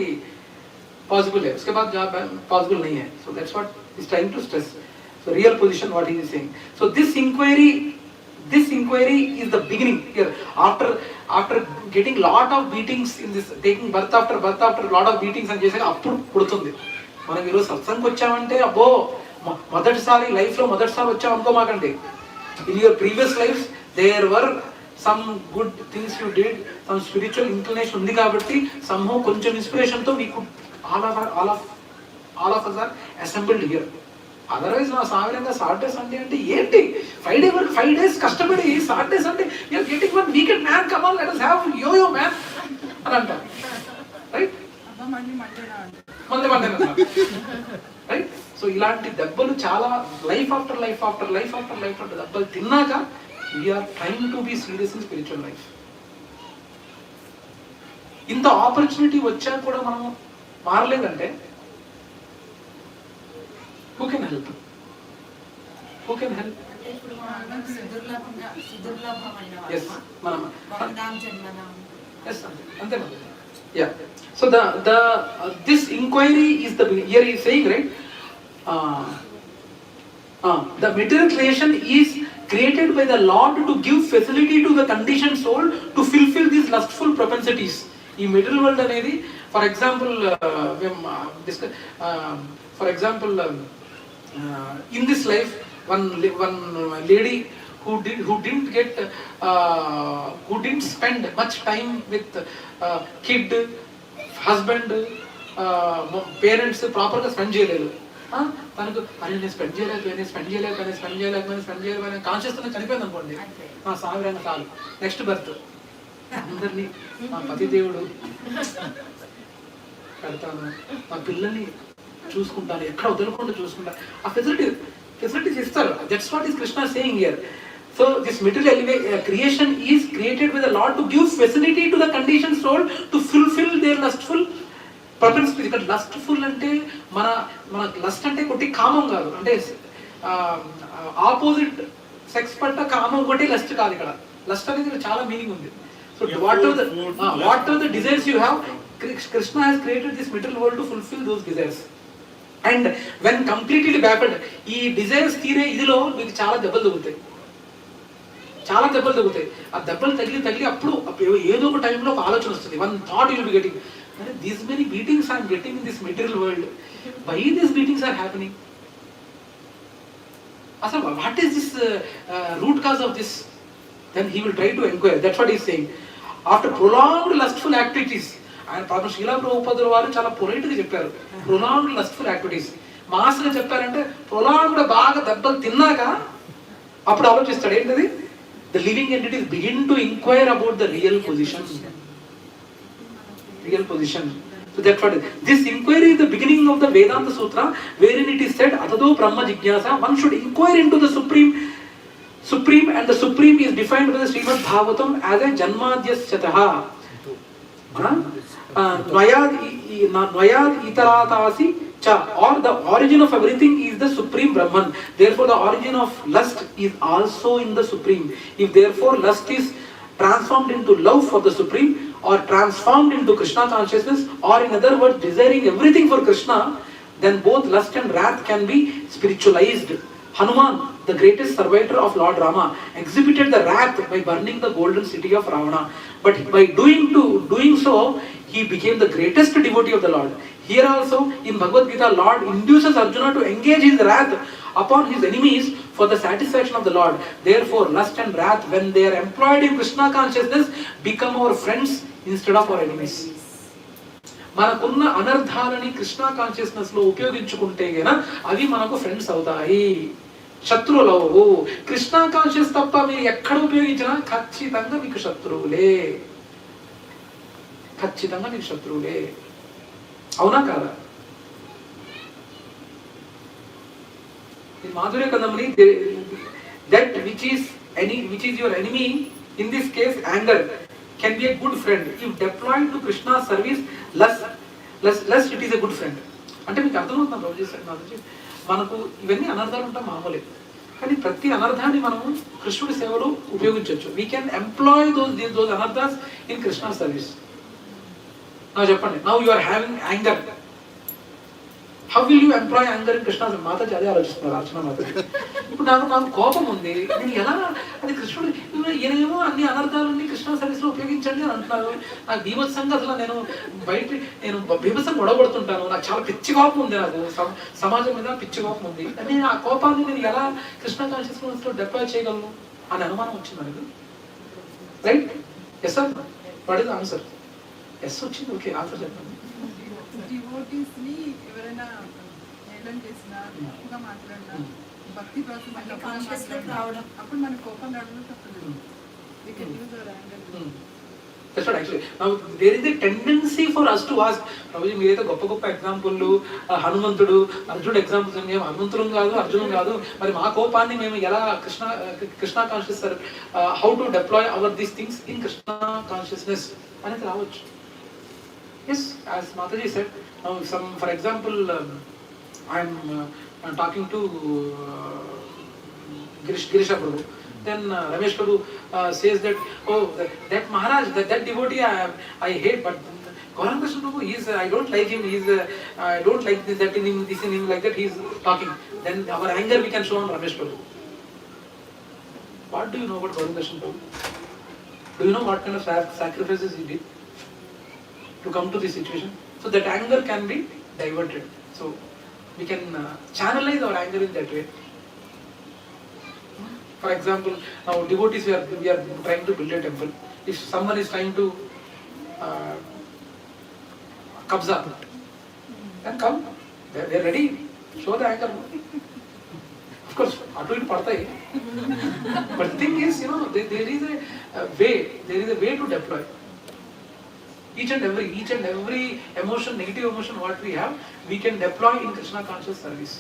पॉसिबल है, उसके बाद जॉब पॉसिबल नहीं है. So that's what he's trying to stress. So real position what he is saying. So this inquiry is the beginning here. After getting lot of beatings in this, taking birth after lot of beatings అని చేసాక అప్పుడు పుడుతుంది. మనం ఈరోజు సత్సంగకి వచ్చామంటే అబ్బో మొదటిసారి life లో మొదటిసారి వచ్చాం అనుకోమాకండి. In your previous lives there were some good things you did, some spiritual inclination ఉంది కాబట్టి somehow కొంచెం ఇన్స్పిరేషన్ తో we could all of us are assembled here. Otherwise నా సాగరంగా సాటర్డే సండే అంటే ఏంటి 5 days కష్టపడి Saturday Sunday you're getting one weekend man, come on let us have yo man అని అంటారు, రైట్? Monday right. సో ఇలాంటి దెబ్బలు చాలా లైఫ్ ఆఫ్టర్ దెబ్బలు తిన్నాక we are trying to be serious in spiritual life. ఇంత ఆపర్చునిటీ వచ్చా కూడా మనం మారలేదంటే who can help? Yes, మనం yes అంతే. Yeah. So this inquiry is the here he is saying, right? The material creation is created by the Lord to give facility to the conditioned soul to fulfill these lustful propensities. ఈ material world అనేది for example in this life one lady who didn't spend much time with kid, husband, parents ప్రాపర్గా spend చేయలేదు. తనకు అరే నేను spend చేయలేకపోయినా కాన్షియస్తో చనిపోయింది అనుకోండి, నా సాగరంగా చాలు నెక్స్ట్ బర్త్ అందరినీ మా పతిదేవుడు పెడతాను, మా పిల్లల్ని చూసుకుంటాను, ఎక్కడ వదలకుండా చూసుకుంటాను. ఆ ఫెసిలిటీస్ ఇస్తారు. That's what is Krishna saying here. So this material creation is created with the Lord to give facility to the conditioned soul to fulfill their lustful propensity. Because lustful ante మన lust అంటే కొట్టి కామం కాదు, అంటే opposite sex పట్ల కామం ఒకటి lust కాదు. ఇక్కడ లస్ట్ అనేది చాలా మీనింగ్ ఉంది. So what are the desires you have, Krishna has created this material world to fulfill those desires. And when completely baffled, ఈ డిజైర్స్ తీరే ఇదిలో మీకు చాలా దెబ్బలు తగ్గుతాయి, చాలా దెబ్బలు తగ్గుతాయి. ఆ దెబ్బలు తగిలి అప్పుడు ఏదో ఒక టైంలో ఒక ఆలోచన వస్తుంది. One thought will be getting, these many beatings I'm getting in this material world, why these beatings are happening? అసలు what is this root cause of this? Then he will try to inquire. That's what he is saying. After prolonged lustful activities, ఆయన పాపం శ్రీలా ప్రభుపాదుల వారు చాలా పొలైట్గా చెప్పారు, prolonged lustful activities. మాస్గా చెప్పారంటే prolonged బాగా దెబ్బలు తిన్నాక అప్పుడు ఆలోచిస్తాడు ఏంటది, the living entities begin to enquire about the real position. So that's what it is. This inquiry is the beginning of the Vedanta Sutra, wherein it is said, atado brahma jignasa, one should inquire into the supreme, and the supreme is defined by the Srimad Bhagavatam as a janmadhyasthataha. Nvayad itaratasi cha, or the origin of everything is the supreme Brahman. Therefore the origin of lust is also in the supreme. If therefore lust is transformed into love for the supreme, or transformed into Krishna consciousness, or in other words desiring everything for Krishna, then both lust and wrath can be spiritualized. Hanuman, the greatest survivor of Lord Rama, exhibited the wrath by burning the golden city of Ravana. But by doing so, he became the greatest devotee of the Lord. Here also, in Bhagavad Gita, Lord induces Arjuna to engage his wrath upon his enemies for the satisfaction of the Lord. Therefore, lust and wrath, when they are employed in Krishna consciousness, become our friends instead of our enemies. మనకున్న అనర్థాలని Krishna consciousness లో ఉపయోగించుకుంటే గన అవి మనకు friends అవుతాయి, శత్రువులు. Krishna conscious తప్ప మీరు ఎక్కడ ఉపయోగించినా ఖచ్చితంగా మీకు శత్రువులే, ఖచ్చితంగా మీకు శత్రువులే. అవునా కాదా? In Madhurya Kadamani, that which is your enemy, in this case anger, can be a good friend if deployed to Krishna's service. Less it is a good friend. అంటే మీకు అర్థమవుతుందా ప్రభుజీ? మనకు ఇవన్నీ అనర్థాలు ఉంటాం మామూలే, కానీ ప్రతి అనర్థాన్ని మనము కృష్ణుడి సేవలో ఉపయోగించవచ్చు. We can employ those anarthas in Krishna service. నా చెప్పండి, now you are having anger, how will you employ anger in Krishna? మాతాజీ అదే ఆలోచిస్తున్నారు, అర్చన మాతాజీ. ఇప్పుడు నాకు కోపం ఉంది, నేను ఎలా అది కృష్ణుడు, ఈయనేమో అన్ని అనర్థాలన్నీ కృష్ణ సర్వీస్లో ఉపయోగించండి అని అంటున్నారు. నాకు బీభత్సంగా అసలు నేను బీభత్సంగా గొడవపడుతుంటాను, నాకు చాలా పిచ్చి కోపం ఉంది, నాకు సమాజం మీద పిచ్చి కోపం ఉంది. నేను ఆ కోపాన్ని నేను ఎలా కృష్ణ కాన్షియస్నెస్లో డిప్లాయ్ చేయగలను అని అనుమానం వచ్చింది నాకు. Right? Yes sir, what is answer? Yes వచ్చింది, ఓకే, ఆన్సర్ చెప్పండి. డివోటీస్ ని ఎవరైనా హేళన చేసినా, తప్పుగా మాట్లాడినా, భక్తి కోసం అప్పుడు మన కోపం రావడం తప్పదు. We can use our anger. That's what actually. Now there is a tendency for us to ask, Prabhuji మీరైతే గొప్ప గొప్ప ఎగ్జాంపుల్, హనుమంతుడు, అర్జునుడు ఎగ్జాంపుల్స్, మేము హనుమంతులం కాదు, అర్జునం కాదు, మరి మా కోపాన్ని మేము ఎలా Krishna conscious, how to deploy our these things in Krishna consciousness అనేది రావచ్చు. Yes, as Mataji said, now for example, I'm talking to Girisha Prabhu. Then Ramesh Prabhu says that, oh, that Maharaj, that devotee I hate, but Gauranga Krishna Prabhu, I don't like him, I don't like that in him, this in him, like that he is talking. Then our anger we can show on Ramesh Prabhu. What do you know about Gauranga Krishna Prabhu? Do you know what kind of sacrifices he did to come to this situation? So that anger can be diverted. So we can channelize our anger in that way. For example, now devotees, we are trying to build a temple. If someone is trying to kabza, then come. They are ready. Show the anger. Of course, atu itu padtayi. But the thing is, there is a way. There is a way to deploy. Each and every emotion, negative emotion what we have, we can deploy in Krishna conscious service.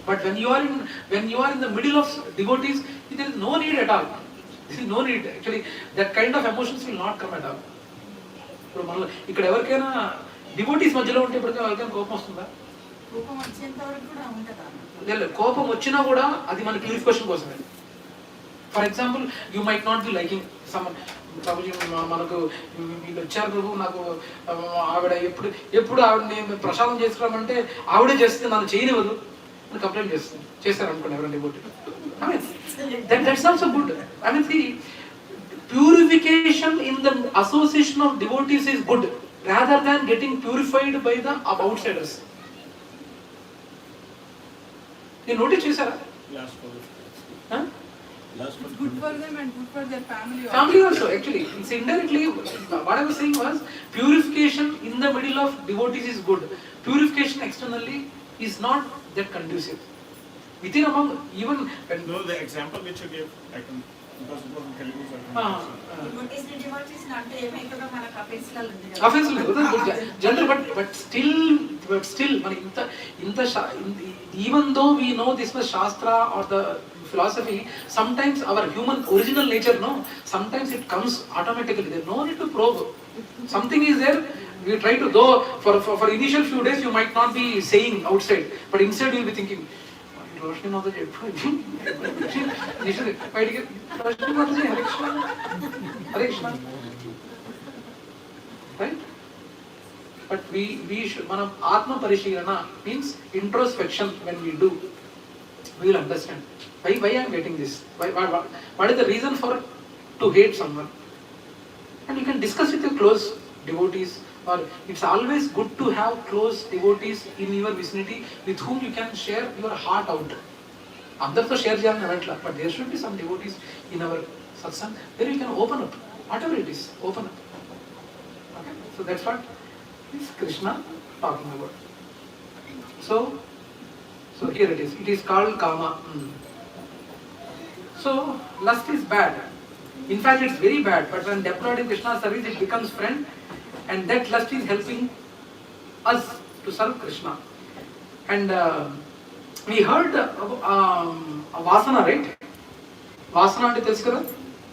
But when you are in the middle of devotees, there is no need at all. There is no need. Actually, that kind of emotions will not come at all. ఇప్పుడు మన ఇక్కడ ఎవరికైనా devotees మధ్యలో ఉంటే ఇప్పుడు ఎవరికైనా కోపం వస్తుందా? కోపం వచ్చేంత వరకు కూడా ఉంటుందా? లేదు, కోపం వచ్చినా కూడా అది మన ప్యూరిఫికేషన్ కోసమే. For example, you might not be liking someone. Prabhuji మనకు వీళ్ళు వచ్చారు ప్రభు, నాకు ఆవిడ ఎప్పుడు ఆవిడని ప్రసాదం చేసుకురామంటే ఆవిడే చేస్తే నన్ను చేయనివ్వదు అని కంప్లైంట్ చేస్తారు అనుకోండి ఎవరైనా devotee. I mean, that's also good. I mean, see, purification in the association of devotees is good rather than getting purified by the outsiders. You notice chesara? Huh? It's good for them and good for their family also. Family also, actually. It's indirectly, what I was saying was, purification in the middle of devotees is good. Purification externally is not that conducive. Within among, even when... No, the example which you gave, I can, because it was in Telugu, so I can devotees అంటే ఏమైతుందో మనకు అఫెన్స్లలో ఉంది కదా. Offense general, but still, even though we know this was Shastra or the philosophy, sometimes our human original nature, sometimes it comes automatically. There's no need to probe. Something is there. We try to, though for initial few days you might not be saying outside, but inside you will be thinking, Roshni Mataji, Roshni Mataji, Hare Krishna. Right? But we should, manam Atma Parishilana means introspection. When we do, we will understand why I am getting this. What is the reason for to hate someone? And you can discuss with your close devotees, or it's always good to have close devotees in your vicinity with whom you can share your heart out. Andartho share cheyalani anatla, but there should be some devotees in our satsang where you can open up, whatever it is, open up. Okay, so that's what is Krishna talking about. So here it is. It is called kāma. So lust is bad. In fact, it's very bad. But when deployed in Krishna's service, it becomes friend, and that lust is helping us to serve Krishna. And we heard vasana, right? Vasana ante telusu kada?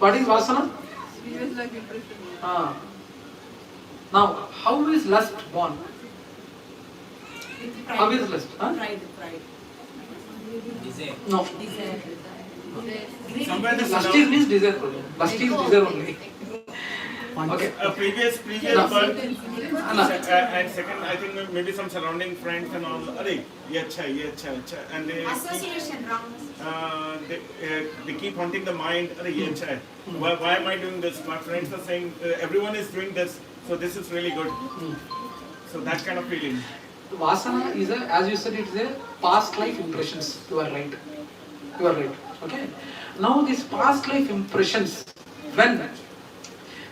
What is vasana? Previous life impression. Now, how is lust born? How is lust? Pride. No. Desire. somewhere the Lust is means desire. Lust is desire only. Okay. previous No. birth, and second, I think maybe some surrounding friends and all. Arey, ye acha, and they Association wrong. they keep haunting the mind. Arey, ye acha. Why am I doing this? My friends are saying everyone is doing this, so this is really good. So that kind of feeling. Vasana is as you said, it's a past life impressions. You are right. Okay. Now these past life impressions, when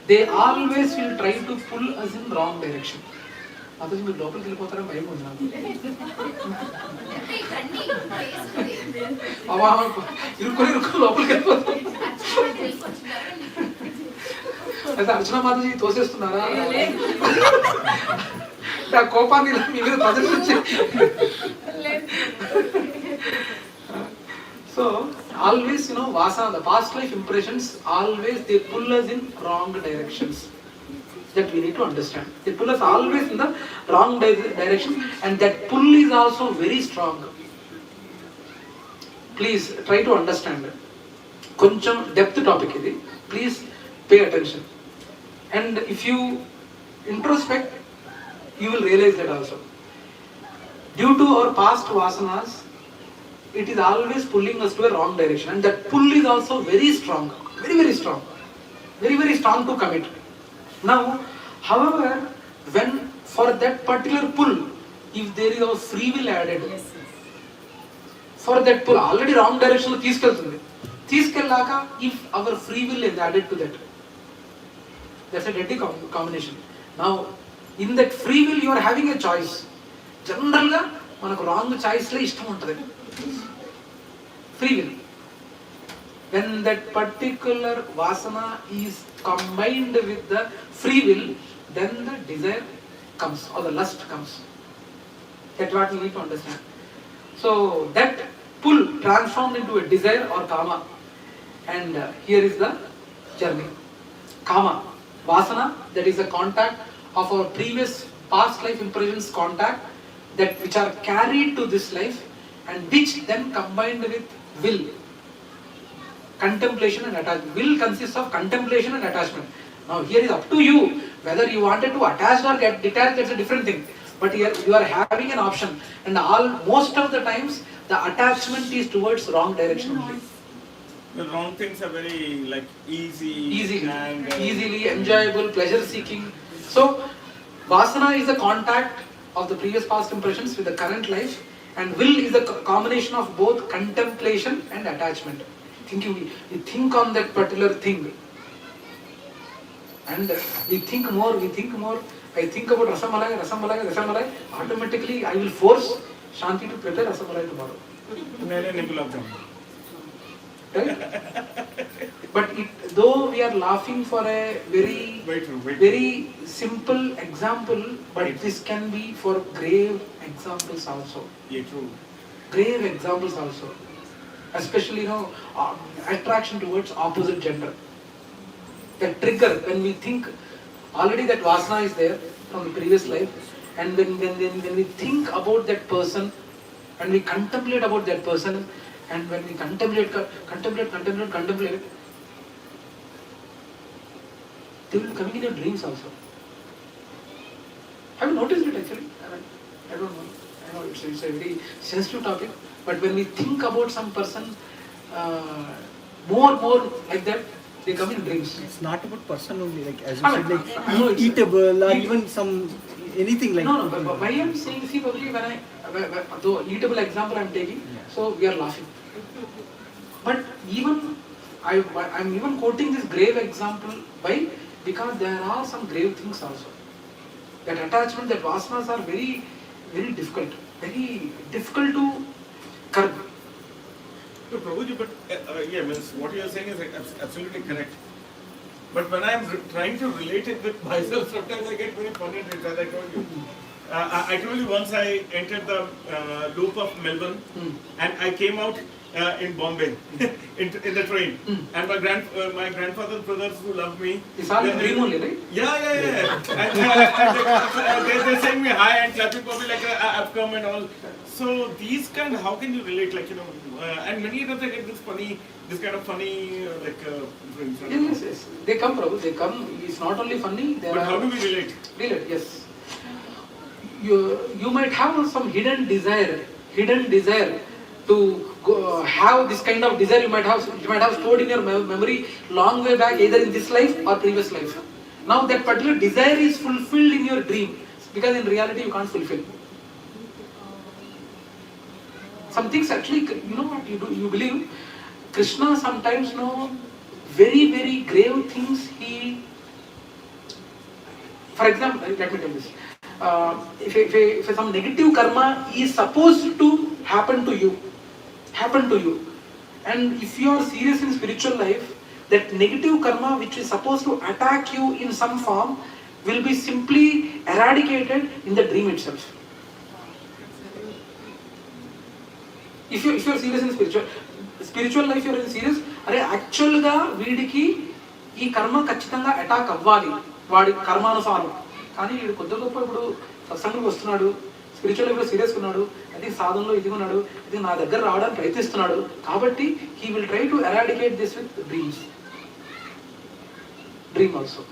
they always will try to pull us in wrong direction. Mataji, మీరు లోపలికి వెళ్ళిపోతారని భయం ఉంది నాకు. ఇరుక్కొని లోపలికి వెళ్ళిపోతాం. అయితే అర్చన మాతాజీ తోసేస్తున్నారా? ఆ కోపాన్ని మీ మీద ప్రదర్శించి. So always, vasana, the past life impressions, always they pull us in wrong directions. That we need to understand. They pull us always in the wrong direction, and that pull is also very strong. Please try to understand. Koncham depth topic idi. Please pay attention. And if you introspect, you will realize that also. Due to our past vasanas, it is always pulling us to a wrong direction, and that pull is also very strong, very strong, very strong to commit. Now, however, when for that particular pull, if there is a free will added, for that pull already wrong direction lo తీసుకెళ్ళాక if our free will is added to that, that's a deadly combination. Now, in that free will you are having a choice. General ga manaku wrong choice le ishtam untadi. Free will. When that particular vasana is combined with the free will, then the desire comes or the lust comes. That's what we need to understand. So that pull transformed into a desire or kāma. And here is the journey. Kāma, vasana, that is a contact of our previous past life impressions contact that which are carried to this life and which then combined with will, contemplation and attachment. Will consists of contemplation and attachment. Now here is up to you whether you wanted to attach or get detached. That's a different thing. But here you are having an option, and most of the times the attachment is towards wrong direction only. The wrong things are very like easily enjoyable, pleasure seeking. So vasana is the contact of the previous past impressions with the current life, and will is the combination of both contemplation and attachment. You think on that particular thing, and we think more. I think about rasamalai. Automatically I will force Shanti to prepare rasamalai tomorrow. Right? But though we are laughing for a very simple example, but this can be for grave examples also. Yeah, true. Grave examples also. Especially, attraction towards opposite gender. The trigger, when we think, already that vasana is there from the previous life, and when we think about that person, and we contemplate about that person, and when we contemplate, they will be coming in your dreams also. Have you noticed it actually? I don't know. I know it's a very sensitive topic, but when we think about some person, more like that, they come in dreams. It's not about person only, like as you said, like eatable or even anything like. No, but why I'm saying, see, probably when though eatable example I'm taking, so we are laughing. But even I'm even quoting this grave example. Why? Because there are some grave things also. That attachment, that vasanas are very, very difficult to curb. So Prabhuji, but what you are saying is absolutely correct. But when I am trying to relate it with myself, sometimes I get very funny, as I told you. I told you once I entered the loop of Melbourne and I came out in Bombay in the train. And my grandfather's brothers who loved me. It's all in dream only, right? Yeah. And they send me hi and clapping for me like I've come and all. So these kind, how can you relate? Like, and many times I get this kind of funny dreams. Yes. They come, Prabhu. They come. It's not only funny. But how do we relate? Relate, yes. You might have some hidden desire to have this kind of desire. You might have stored in your memory long way back, either in this life or previous life. Now that particular desire is fulfilled in your dream, because in reality you can't fulfill. Some things actually, you know what you believe? Krishna sometimes very, very grave things. For example, let me tell this. If some negative karma is supposed to happen to you, and if you are serious in spiritual life, that negative karma which is supposed to attack you in some form will be simply eradicated in the dream itself. If you are serious in spiritual life, you are serious. Actually వీడికి ఈ కర్మ ఖచ్చితంగా attack అవ్వాలి వాడి కర్మానుసారం. కానీ వీడు కొద్ది గొప్ప ఇప్పుడు సత్సంగంకి వస్తున్నాడు, స్పిరిచువల్ లైఫ్లో సీరియస్గా ఉన్నాడు, అది సాధనలో ఇది ఉన్నాడు, ఇది నా దగ్గర రావడానికి ప్రయత్నిస్తున్నాడు, కాబట్టి he will try to eradicate this with dream also.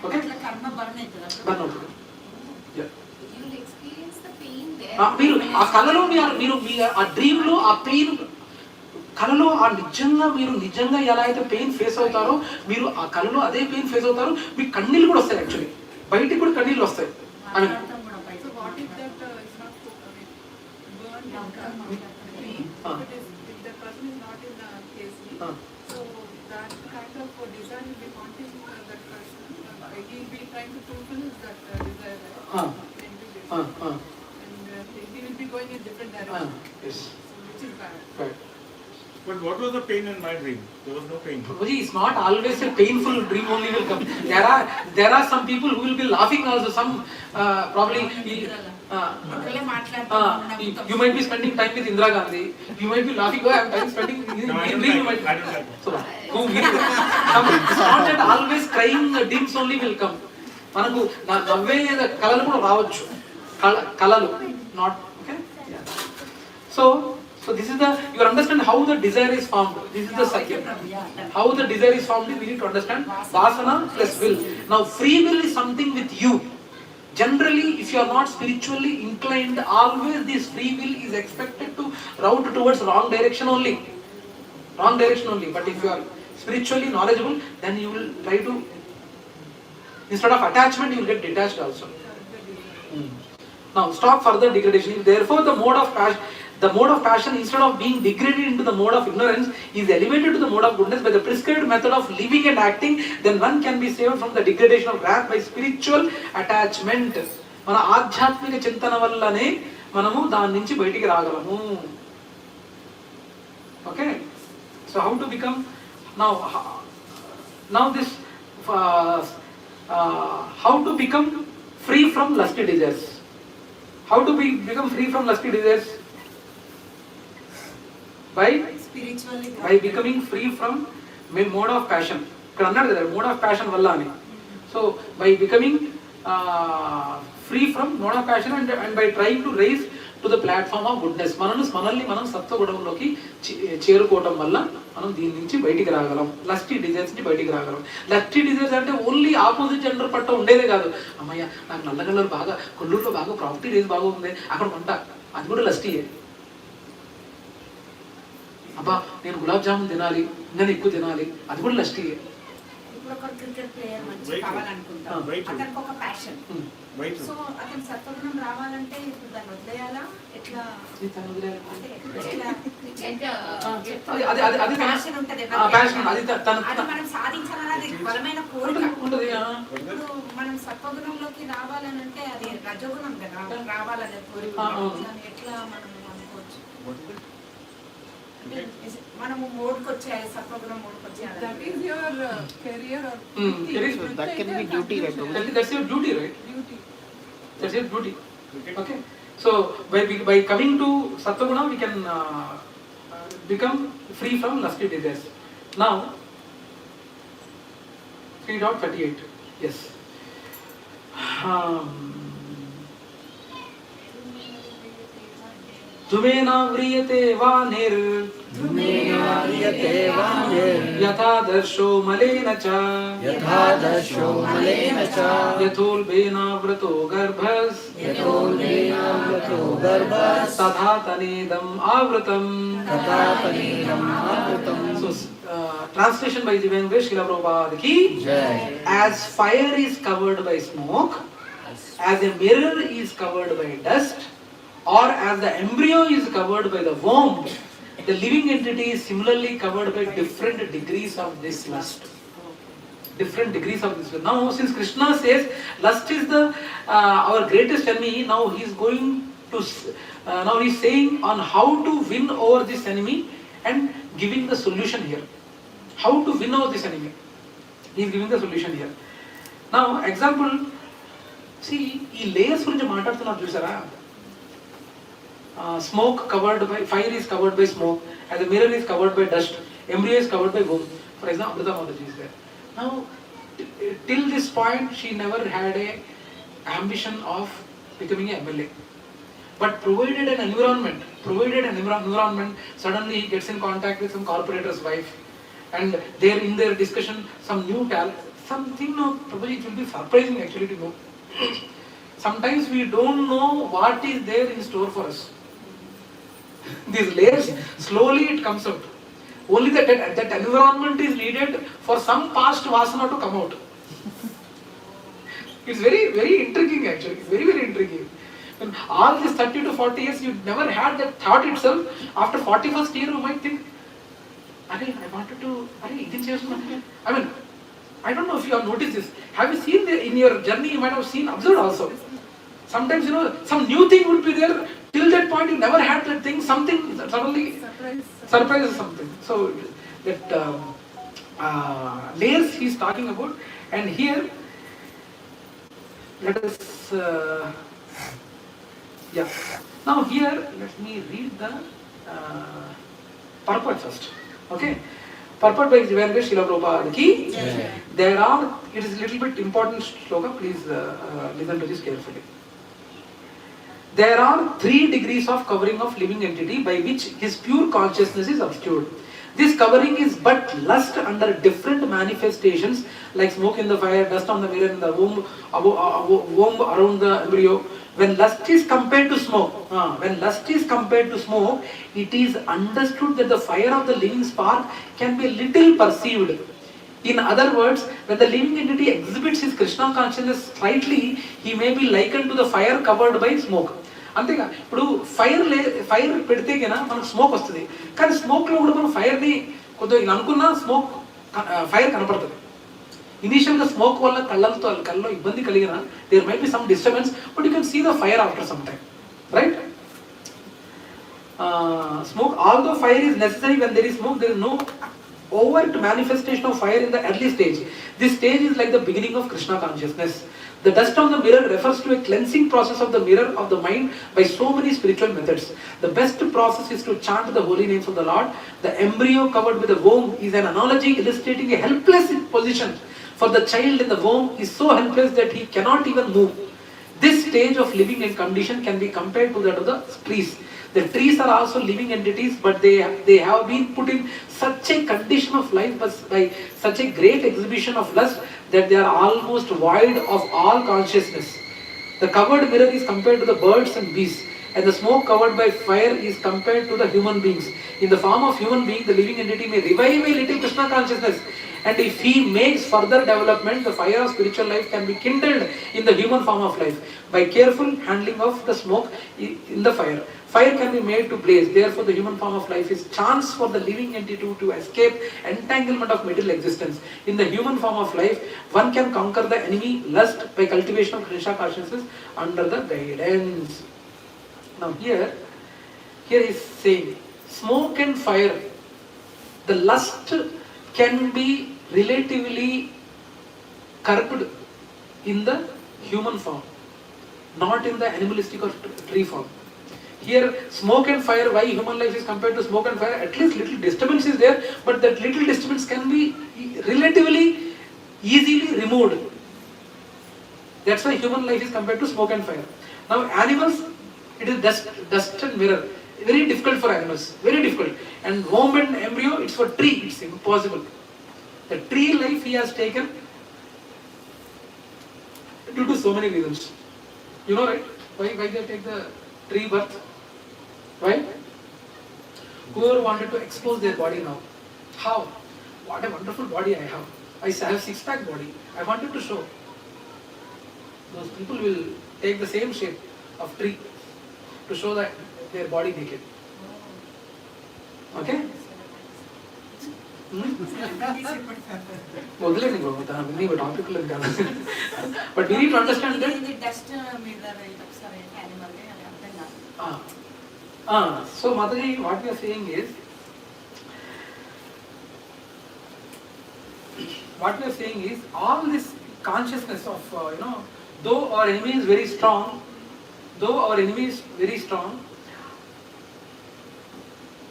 Okay, burn అవుతుంది. మీరు ఆ కళలో మీరు ఆ డ్రీమ్ లో ఆ పెయిన్ కళలో నిజంగా ఎలా అయితే పెయిన్ ఫేస్ అవుతారో, మీరు ఆ కళలో అదే పెయిన్ ఫేస్ అవుతారు. మీకు కన్నీళ్ళు కూడా వస్తాయి, యాక్చువల్లీ బయటికి కూడా కన్నీళ్ళు వస్తాయి. He will be going in different direction. Yes. Which is bad. Right. But what was the pain in my dream? There was no pain. Prabhuji, it's not always a painful dream only will come. There are some people who will be laughing also. Some probably you might be spending time with Indira Gandhi. You might be laughing. Oh, I'm spending. No, I don't like it. I don't like it. So, it's not that always crying dreams only will come. మనకు నవ్వే కళలు కూడా రావచ్చు. కళలు not okay. Yeah. So this is the, you understand how the desire is formed. This is the second. How the desire is formed, we need to understand vasana plus will. Now free will is something with you. Generally, if you are not spiritually inclined, always this free will is expected to route towards wrong direction only. Wrong direction only. But if you are spiritually knowledgeable, then you will try to, instead of attachment, you will get detached also. Now stop further degradation. Therefore, the mode of passion, instead of being degraded into the mode of ignorance, is elevated to the mode of goodness by the prescribed method of living and acting. Then one can be saved from the degradation of wrath by spiritual attachment. మన ఆధ్యాత్మిక చింతన వల్లనే మనము దాని నుంచి బయటికి రాగలము. Okay, so how to become now this how to become free from lusty desires. How to become free from lusty desires? By becoming free from mode of passion. ఇక్కడ అన్నాడు కదా mode of passion వల్ల అని. So by becoming free from mode of passion and by trying to raise to the platform of goodness, మనల్ని మనం సత్వగుణంలోకి చేరుకోవటం వల్ల మనం దీని నుంచి బయటికి రాగలం. లస్టీ డిజైర్స్ నుంచి బయటికి రాగలం. లస్టీ డిజైర్స్ అంటే ఓన్లీ ఆపోజిట్ జెండర్ పట్ట ఉండేదే కాదు. అమ్మయ్య నాకు నల్ల కలర్ బాగా, కొల్లూరులో బాగా ప్రాపర్టీ రేస్ బాగా ఉంది, అక్కడ కొంట, అది కూడా లస్టీయే. అబ్బా నేను గులాబ్ జామున్ తినాలి, నేను ఎక్కువ తినాలి, అది కూడా లస్టీయే. క్రికెట్ ప్లేయర్ మంచి కావాలనుకుంటాం, అతనికి ఒక ప్యాషన్. సో అతను సత్వగుణం రావాలంటే ఇప్పుడు దాన్ని వదిలేయాలా, ఎట్లా ప్యాషన్ ఉంటది, అది మనం సాధించాలన్నది బలమైన కోరిక. ఇప్పుడు మనం సత్వగుణంలోకి రావాలని అంటే అది రజోగుణం కదా, రావాలనే కోరిక. దాన్ని ఎట్లా మనం అనుకోవచ్చు? మనము మోడ్కి వచ్చాయి, సత్వగుణం మోడ్కి వచ్చాయి. That is your career or that can be duty, right? That's your duty, right? duty. That's your duty. Okay. So by coming to Sattva-guna, we can become free from lusty desires. Now 3.38. Yes. dhūmenāvriyate vahnir yatha darsho malena cha yathulbena āvṛto garbhas tadhā tanedam āvṛtaṁ. So translation by Divine Grace Śrīla Prabhupāda ki jai. As fire is covered by smoke, as a mirror is covered by dust, or as the embryo is covered by the womb, the living entity is similarly covered by different degrees of this lust. Different degrees of this lust. Now, since Krishna says lust is the our greatest enemy, now he is going to now he is saying on how to win over this enemy and giving the solution here. How to win over this enemy? He is giving the solution here. Now, example, see, ఈ layers గురించి మాట్లాడుతున్నారు చూసారా? Smoke covered by, fire is covered by smoke, as a mirror is covered by dust, embryo is covered by womb. For example, āvṛtaṁ is there. Now, till this point, she never had a ambition of becoming a MLA. But provided an environment, suddenly he gets in contact with some corporator's wife, and there in their discussion, some new talent, something, no, probably it will be surprising actually to know. Sometimes we don't know what is there in store for us. These layers, slowly it comes out. Only that environment is needed for some past vasana to come out. It's very, very intriguing actually. It's very, very intriguing. When all these 30 to 40 years, you never had that thought itself. After 41st year, you might think, I wanted to, I mean, I don't know if you have noticed this. Have you seen in your journey, you might have seen, observed also. Sometimes, some new thing would be there till that point you never had that thing, something suddenly surprises something. So that layers he is talking about, and here let us now here let me read the purport first. Okay, purport by Śrīla Prabhupāda ki. There are, it is a little bit important shloka, please listen to this carefully. There are 3 degrees of covering of living entity by which his pure consciousness is obscured. This covering is but lust under different manifestations like smoke in the fire, dust on the mirror, and the womb around the embryo. When lust is compared to smoke, it is understood that the fire of the living spark can be a little perceived. In other words, when the living entity exhibits his Krishna consciousness slightly, he may be likened to the fire covered by smoke. అంతేగా ఇప్పుడు fire పెడితే కన్నా మనకు smoke వస్తుంది, కానీ స్మోక్లో కూడా మనం ఫైర్ని కొద్దిగా ఇలా అనుకున్నా స్మోక్ ఫైర్ కనపడుతుంది. ఇనీషియల్గా స్మోక్ వల్ల కళ్ళలో ఇబ్బంది కలిగిన there might be some disturbance, but you can see the fire after some time, right? Smoke, although fire is necessary when there is smoke, there is no overt manifestation of fire in the early stage. This stage is like the beginning of Krishna consciousness. The dust on the mirror refers to a cleansing process of the mirror of the mind by so many spiritual methods. The best process is to chant the holy names of the Lord. The embryo covered with the womb is an analogy illustrating a helpless position, for the child in the womb is so helpless that he cannot even move. This stage of living and condition can be compared to that of the trees. The trees are also living entities, but they have been put in such a condition of life by such a great exhibition of lust that they are almost void of all consciousness. The covered mirror is compared to the birds and beasts, and the smoke covered by fire is compared to the human beings. In the form of human being, the living entity may revive a little Krishna consciousness, and if he makes further development, the fire of spiritual life can be kindled in the human form of life by careful handling of the smoke in the fire. Fire can be made to blaze. Therefore, the human form of life is chance for the living entity to escape entanglement of material existence. In the human form of life, one can conquer the enemy lust by cultivation of Krishna consciousness under the guidance. Now here is saying, smoke and fire, the lust can be relatively curbed in the human form, not in the animalistic or tree form. Here, smoke and fire, why human life is compared to smoke and fire? At least little disturbance is there, but that little disturbance can be relatively easily removed. That's why human life is compared to smoke and fire. Now animals, it is dust and mirror. Very difficult for animals, very difficult. And womb and embryo, it's for tree, it's impossible. The tree life he has taken due to so many reasons. You know, right? Why they take the tree birth? Why? Whoever wanted to expose their body now. How? What a wonderful body I have. I have 6-pack body. I wanted to show. Those people will take the same shape of tree to show that their body naked. Okay? But we need to understand that. So Mataji, what we are saying is, all this consciousness of though our enemy is very strong,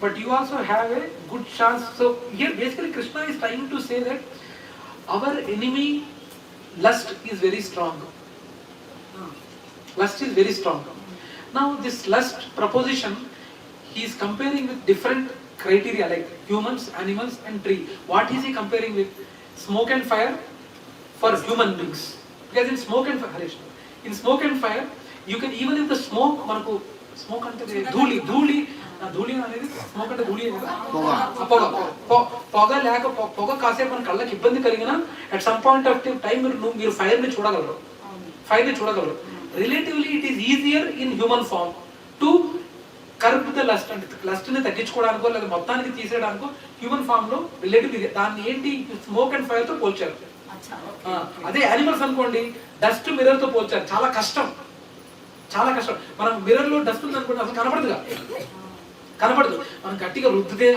but you also have a good chance. So here basically Krishna is trying to say that our enemy lust is very strong. Lust is very strong. Now this lust proposition, he is comparing with different criteria like humans, animals and tree. What is he comparing with? Smoke and fire for human beings. Because in smoke and fire, you can, even if the smoke, smoke ante dhuli అనేది smoke అంటే ధూళి కదా, పొగ కాసేపు మన కళ్ళకి ఇబ్బంది కలిగిన at some point of time మీరు ఫైర్ ని చూడగలరు. Relatively it is easier in human form to curb the lust, అంటే లస్ట్ ని తగ్గించుకోవడానికో లేదా మొత్తానికి తీసేయడానికో హ్యూమన్ ఫార్మ్ లో రిలేటివ్ దాన్ని ఏంటి స్మోక్ అండ్ ఫైర్ తో పోల్చారు. అదే యానిమల్స్ అనుకోండి, డస్ట్ మిర్రర్ తో పోల్చారు, చాలా కష్టం. చాలా కష్టం. మనం మిర్రర్లో డస్ట్ ఉంది అనుకుంటే అసలు కనపడదు. మనం గట్టిగా రుద్దితే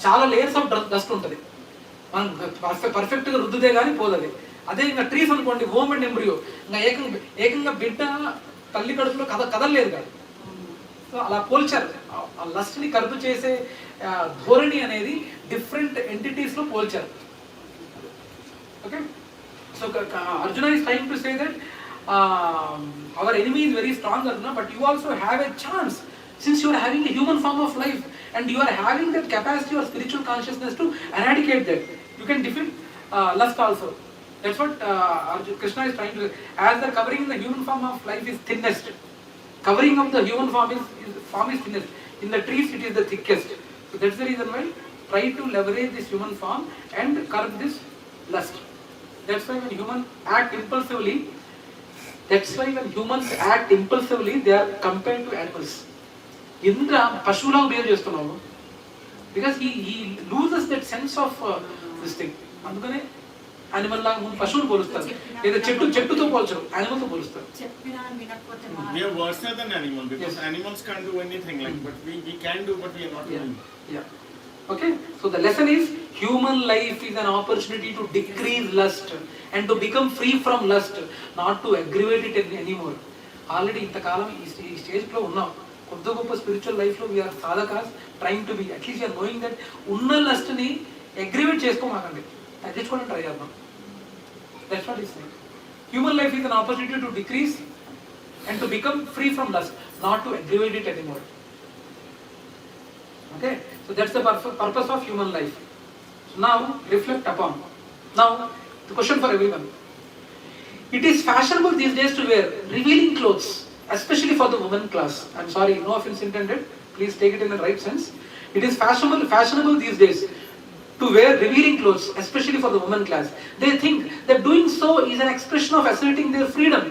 చాలా లేయర్స్ ఆఫ్ డస్ట్ ఉంటుంది. మనం పర్ఫెక్ట్గా రుద్దితే కానీ పోదది. అదే ఇంకా ట్రీస్ అనుకోండి, హోమ్ అండ్ ఎంబ్రియో, ఇంకా ఏకంగా బిడ్డ తల్లి కడుపులో కదలలేదు కాదు. సో అలా పోల్చారు. ఆ లస్ట్ని కరుపు చేసే ధోరణి అనేది డిఫరెంట్ ఎంటిటీస్లో పోల్చారు. Okay, so Arjuna is trying to say that our enemy is very strong, Arjuna, but you also have a chance, since you are having a human form of life and you are having that capacity or spiritual consciousness to eradicate that. You can defeat lust also. That's what Krishna is trying to say. As the covering in the human form of life is thinnest, covering of the human form is thinnest. In the trees it is the thickest. So that's the reason why try to leverage this human form and curb this lust. That's why when humans act impulsively, they are compared to animals. Indra పశువులా behave చేస్తున్నావు, because he loses that sense of this thing. అందుకనే animal లాగా ముందు పశువుని పోలుస్తారు, లేదా చెట్టుతో పోల్చరు, animal తో పోలుస్తారు. We are worse than animals, because animals can't do anything, like, but we can do, but we are not doing. Okay, so the lesson is human life is an opportunity to decrease lust and to become free from lust, not to aggravate it anymore. Already ఇంతకాలం ఈ stage లో ఉన్నాం. కొద్ది గొప్ప spiritual life లో we are sadhakas trying to be, at least you are knowing that ఉన్న lust ని aggravate చేసుకోమాకండి, తగ్గించుకోవడం ట్రై చేద్దాం. That's what is saying. Human life is an opportunity to decrease and to become free from lust, not to aggravate it anymore. Okay, so that's the purpose of human life. So now reflect upon. Now the question for everyone: it is fashionable these days to wear revealing clothes, especially for the women class. I'm sorry, no offense intended, please take it in the right sense. It is fashionable these days to wear revealing clothes, especially for the women class. They think that doing so is an expression of asserting their freedom.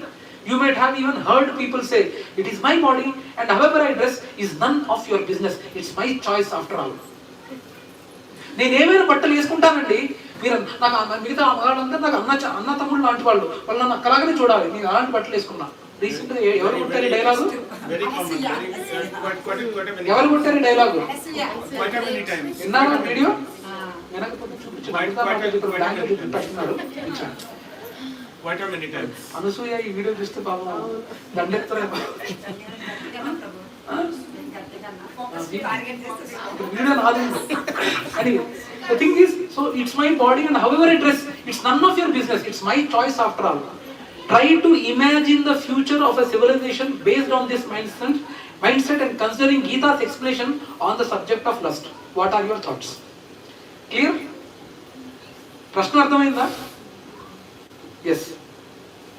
You might have even heard people say, it is my body and however I dress is none of your business. It's my choice after all. నేను ఏమైనా బట్టలు వేసుకుంటానండి, మీరు నాకు మిగతా మగాళ్ళంతా నాకు అన్న తమ్ముళ్ళు లాంటి వాళ్ళు నన్ను అక్కలాగానే చూడాలి, నేను అలాంటి బట్టలు వేసుకున్నా. రీసెంట్ గా ఎవరు కొట్టారు డైలాగు? ఎవరు కొట్టారు డైలాగు? విన్నారా వీడియో? వెనకపోతే చూపించాడు. అనసూయ ఈ వీడియో చూస్తే పాపం దండెత్తారు. వీడియో నాది. The thing is, so it's my body and however I dress, it's none of your business. It's my choice after all. Try to imagine the future of a civilization based on this mindset and considering Gītā's explanation on the subject of lust. What are your thoughts? Clear? ప్రశ్న అర్థమైందా? Yes.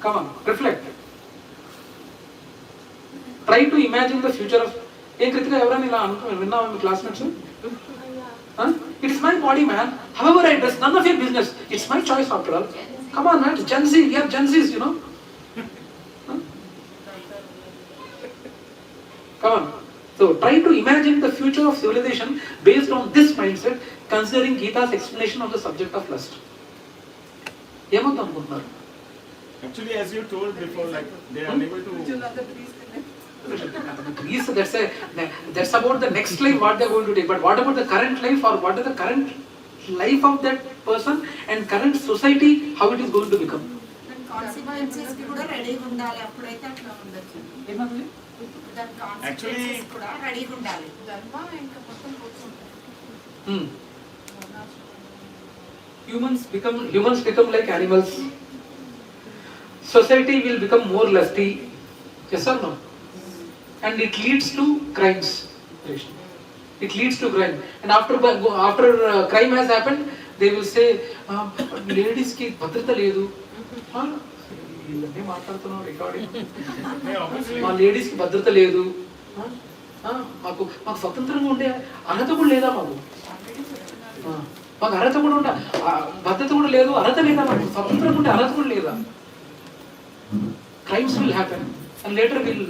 Come on, reflect. Try to imagine the future of. ఏ కృతిగా ఎవరైనా ఇలా విన్నావా మీ classmates? It is my body, man. However I dress, none of your business. It's my choice after all. Come on, man. Gen Z, we are Gen Zs, you know. Come on. So try to imagine the future of civilization based on this mindset, considering Gītā's explanation of the subject of lust. ఏమవుతాం అనుకుంటున్నారు? Actually, as you told before, like they are unable to. Trees, that's about the next life what they are going to take. But what about the current life, or what is the current life of that person and current society, how it is going to become? Consequences కి కూడా రెడీగా ఉండాలి, అప్పుడైతే అట్లా ఉండొచ్చు. ఏమది? దాని consequences కూడా రెడీగా ఉండాలి. ధర్మ ఇంకా మొత్తం పోతుంది. Humans become like animals. Society will become more lusty. Yes or no? And it leads to crimes. It leads to crime. And after crime has happened, they will say, ladies ki bhadrata ledu. వీళ్ళనే మాట్లాడుతున్నాం recording. మా ladies కి భద్రత లేదు, మాకు స్వతంత్రంగా ఉండే అర్హత కూడా లేదా, మాకు అర్హత కూడా ఉండే భద్రత కూడా లేదు, అర్హత లేదా, మాకు స్వతంత్రంగా ఉండే అర్హత కూడా లేదా. Crimes will happen and later will.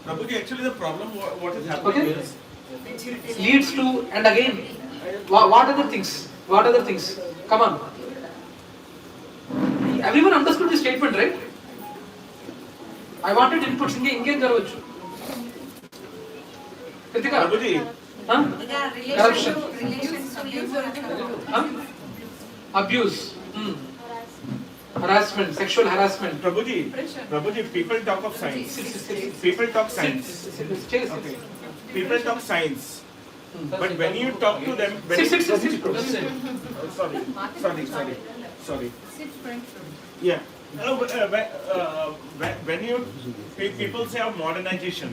Prabhuji, actually the problem what is happening is leads to, and again what other things? Come on. Everyone understood this statement, right? I wanted inputs. ఇంకేం జరగచ్చు? Kritika? Prabhuji. Corruption. Abuse. Harassment, sexual harassment. Prabhuji, people talk of science. People talk science. Okay. People talk science. But when you talk to them, sorry. Yeah. When you people say of modernization,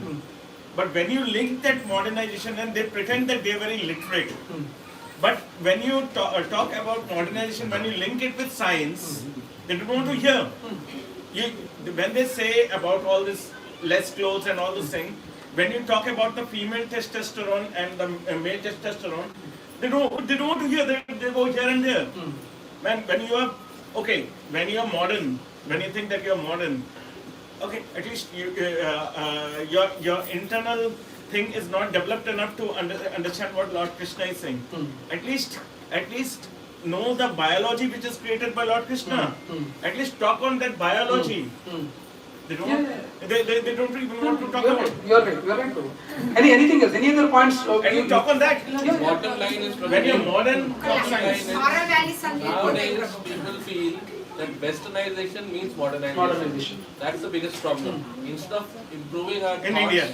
but when you link that modernization and they pretend that they are very literate. But when you talk about modernization, when you link it with science, they don't want to hear. When they say about all this less clothes and all those things, when you talk about the female testosterone and the male testosterone, they don't want to hear. They go here and there. Man, when you are when you are modern, when you think that you are modern, okay, at least your internal thing is not developed enough to understand what Lord Krishna is saying. At least know the biology which is created by Lord Krishna. At least talk on that biology. They don't. They don't even want to talk about. You're right. Anything else? Any other points? And you talk on that. Bottom line is When you're modern, talk science. Nowadays people feel that westernization means modernization. That's the biggest problem. Instead of improving our In thoughts, India.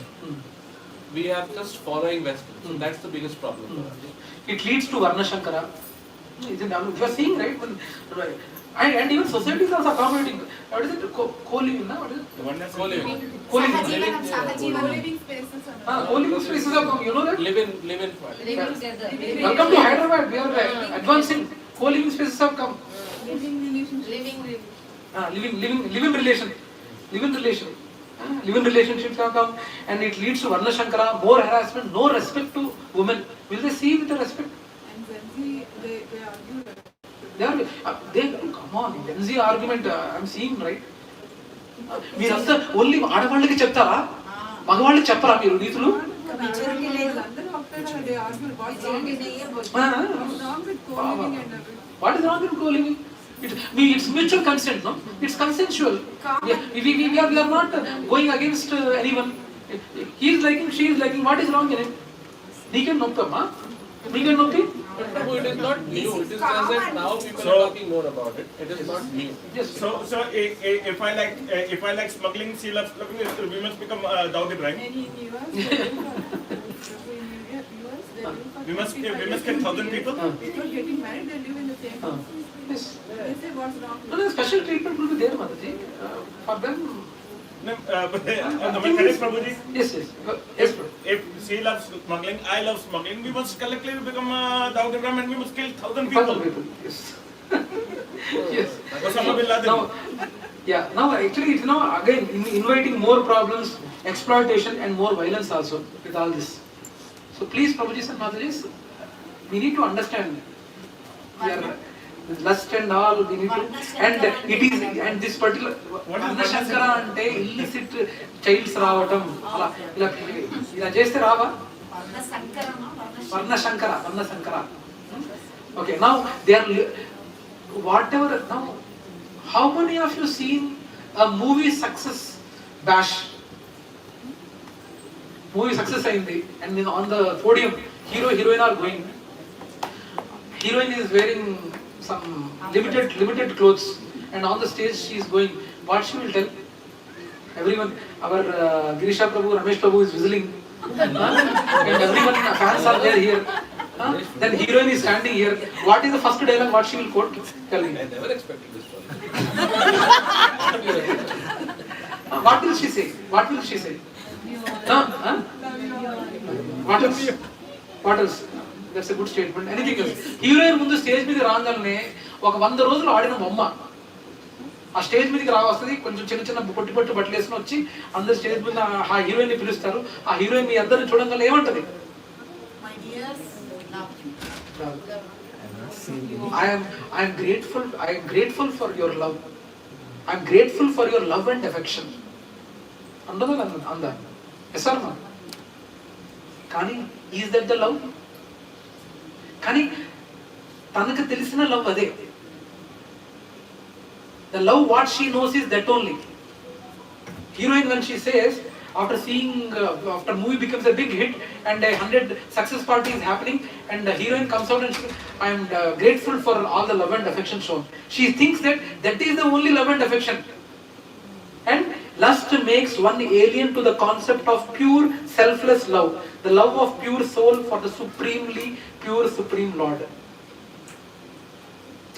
we are just following Western. So that's the biggest problem. It leads to Varna Shankara. You are seeing, right? And even societies are accommodating. What is it? Co-living, no? What is it? Co-living. Co-living. Co-living spaces. Co-living spaces have come. You know that? Live in Welcome to Hyderabad. We are advancing. Co-living spaces have come. Living relationship. Living relationships have come, and it leads to Varna Shankara, more harassment, no respect to women. Will they see with the respect? And Gen Z, they argue. They come on, Gen Z argument I'm seeing, right? మీరంతా only ఆడవాళ్ళకి చెప్తారా? మగవాళ్ళకి చెప్పరా మీరు నీతులు? అందరూ after they argue. What's wrong with co-living and everything? What is wrong with co-living? It's mutual consent, no? It's consensual. We are not going against anyone. He is liking, she is liking. What is wrong in it? Neekan noppamma? Neekan noppi? No, it is not new. It is just that now people are talking more about it. It is not new. Yes. So if I like smuggling, Śrīla Prabhupāda, we must become Gauḍīya Vaiṣṇava. And in US, We must get 1,000 people. Before getting married, they live in the same house. Yes. They say what's wrong with No, special treatment will be there, Mataji. For them. No, am I correct, Prabhuji? Yes. If she loves smuggling, I love smuggling, we must collectively become Gauḍīya Vaiṣṇava and we must kill 1,000 people. Yes. Yes. Osama bin Laden. Now actually it's now again inviting more problems, exploitation and more violence also with all this. So please, Prabhuji and Matajis, we need to understand. We are lust and all, we need to, and it is, and this particular Varna Shankara ante illicit childs రావటం అలా ఇలా చేస్తే రావా? Varna Shankara. Okay, now they are whatever. Now, how many of you seen a movie success bash? Movie success అయింది and on the podium heroine are going. Heroine is wearing some limited clothes and on the stage she is going. What she will tell? Everyone, our Girisha Prabhu, Ramesh Prabhu is whistling. And everyone, fans are there here. Then heroine is standing here. What is the first dialogue? What she will quote? Tell me. I never expected this one. What will she say? What else? That's a good statement. Anything else? Heroine ముందు stage మీద రాగానే ఒక 100 రోజులు ఆడిన బొమ్మ ఆ stage మీదకి రావస్తుంది. కొంచెం చిన్న పొట్టి బట్టలు వేసుకుని వచ్చి అందరు స్టేజ్ మీద ఆ హీరోయిన్ ని పిలుస్తారు. ఆ హీరోయిన్ మీ అందరిని చూడంగానే ఏమంటది? I am grateful for your love. I am grateful for your love and affection. Anda. Yes or no? Kani, is that the love? Kani, tanaka telisina love ade. The love what she knows is that only. Heroine, when she says, after seeing, after movie becomes a big hit and 100 success party is happening, and the heroine comes out and she says, I am grateful for all the love and affection shown. She thinks that that is the only love and affection. And lust makes one alien to the concept of pure, selfless love, the love of pure soul for the supremely pure Supreme Lord.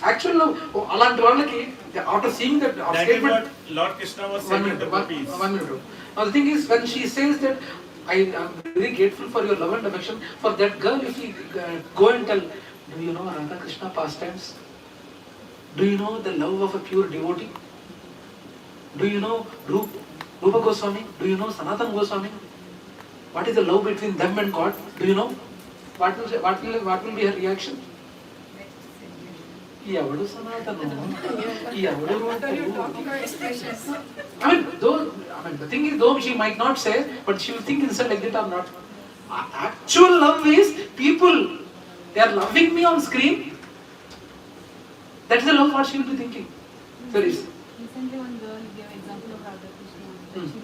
Actual love, after seeing that statement, what Lord Krishna was saying to the gopis. 1 minute. Now the thing is, when she says that I am very grateful for your love and affection, for that girl, if you go and tell, do you know Radha Krishna pastimes? Do you know the love of a pure devotee? Do you know Rupa Goswami? Do you know Sanatana Goswami? What is the love between them and God? Do you know? What will be her reaction? Yavadu Sanatana. The thing is, though she might not say, but she will think inside like that or not. Actual love is people. They are loving me on screen. That is the love what she will be thinking. There is. Recently, one girl gave an example of Radha Krishna.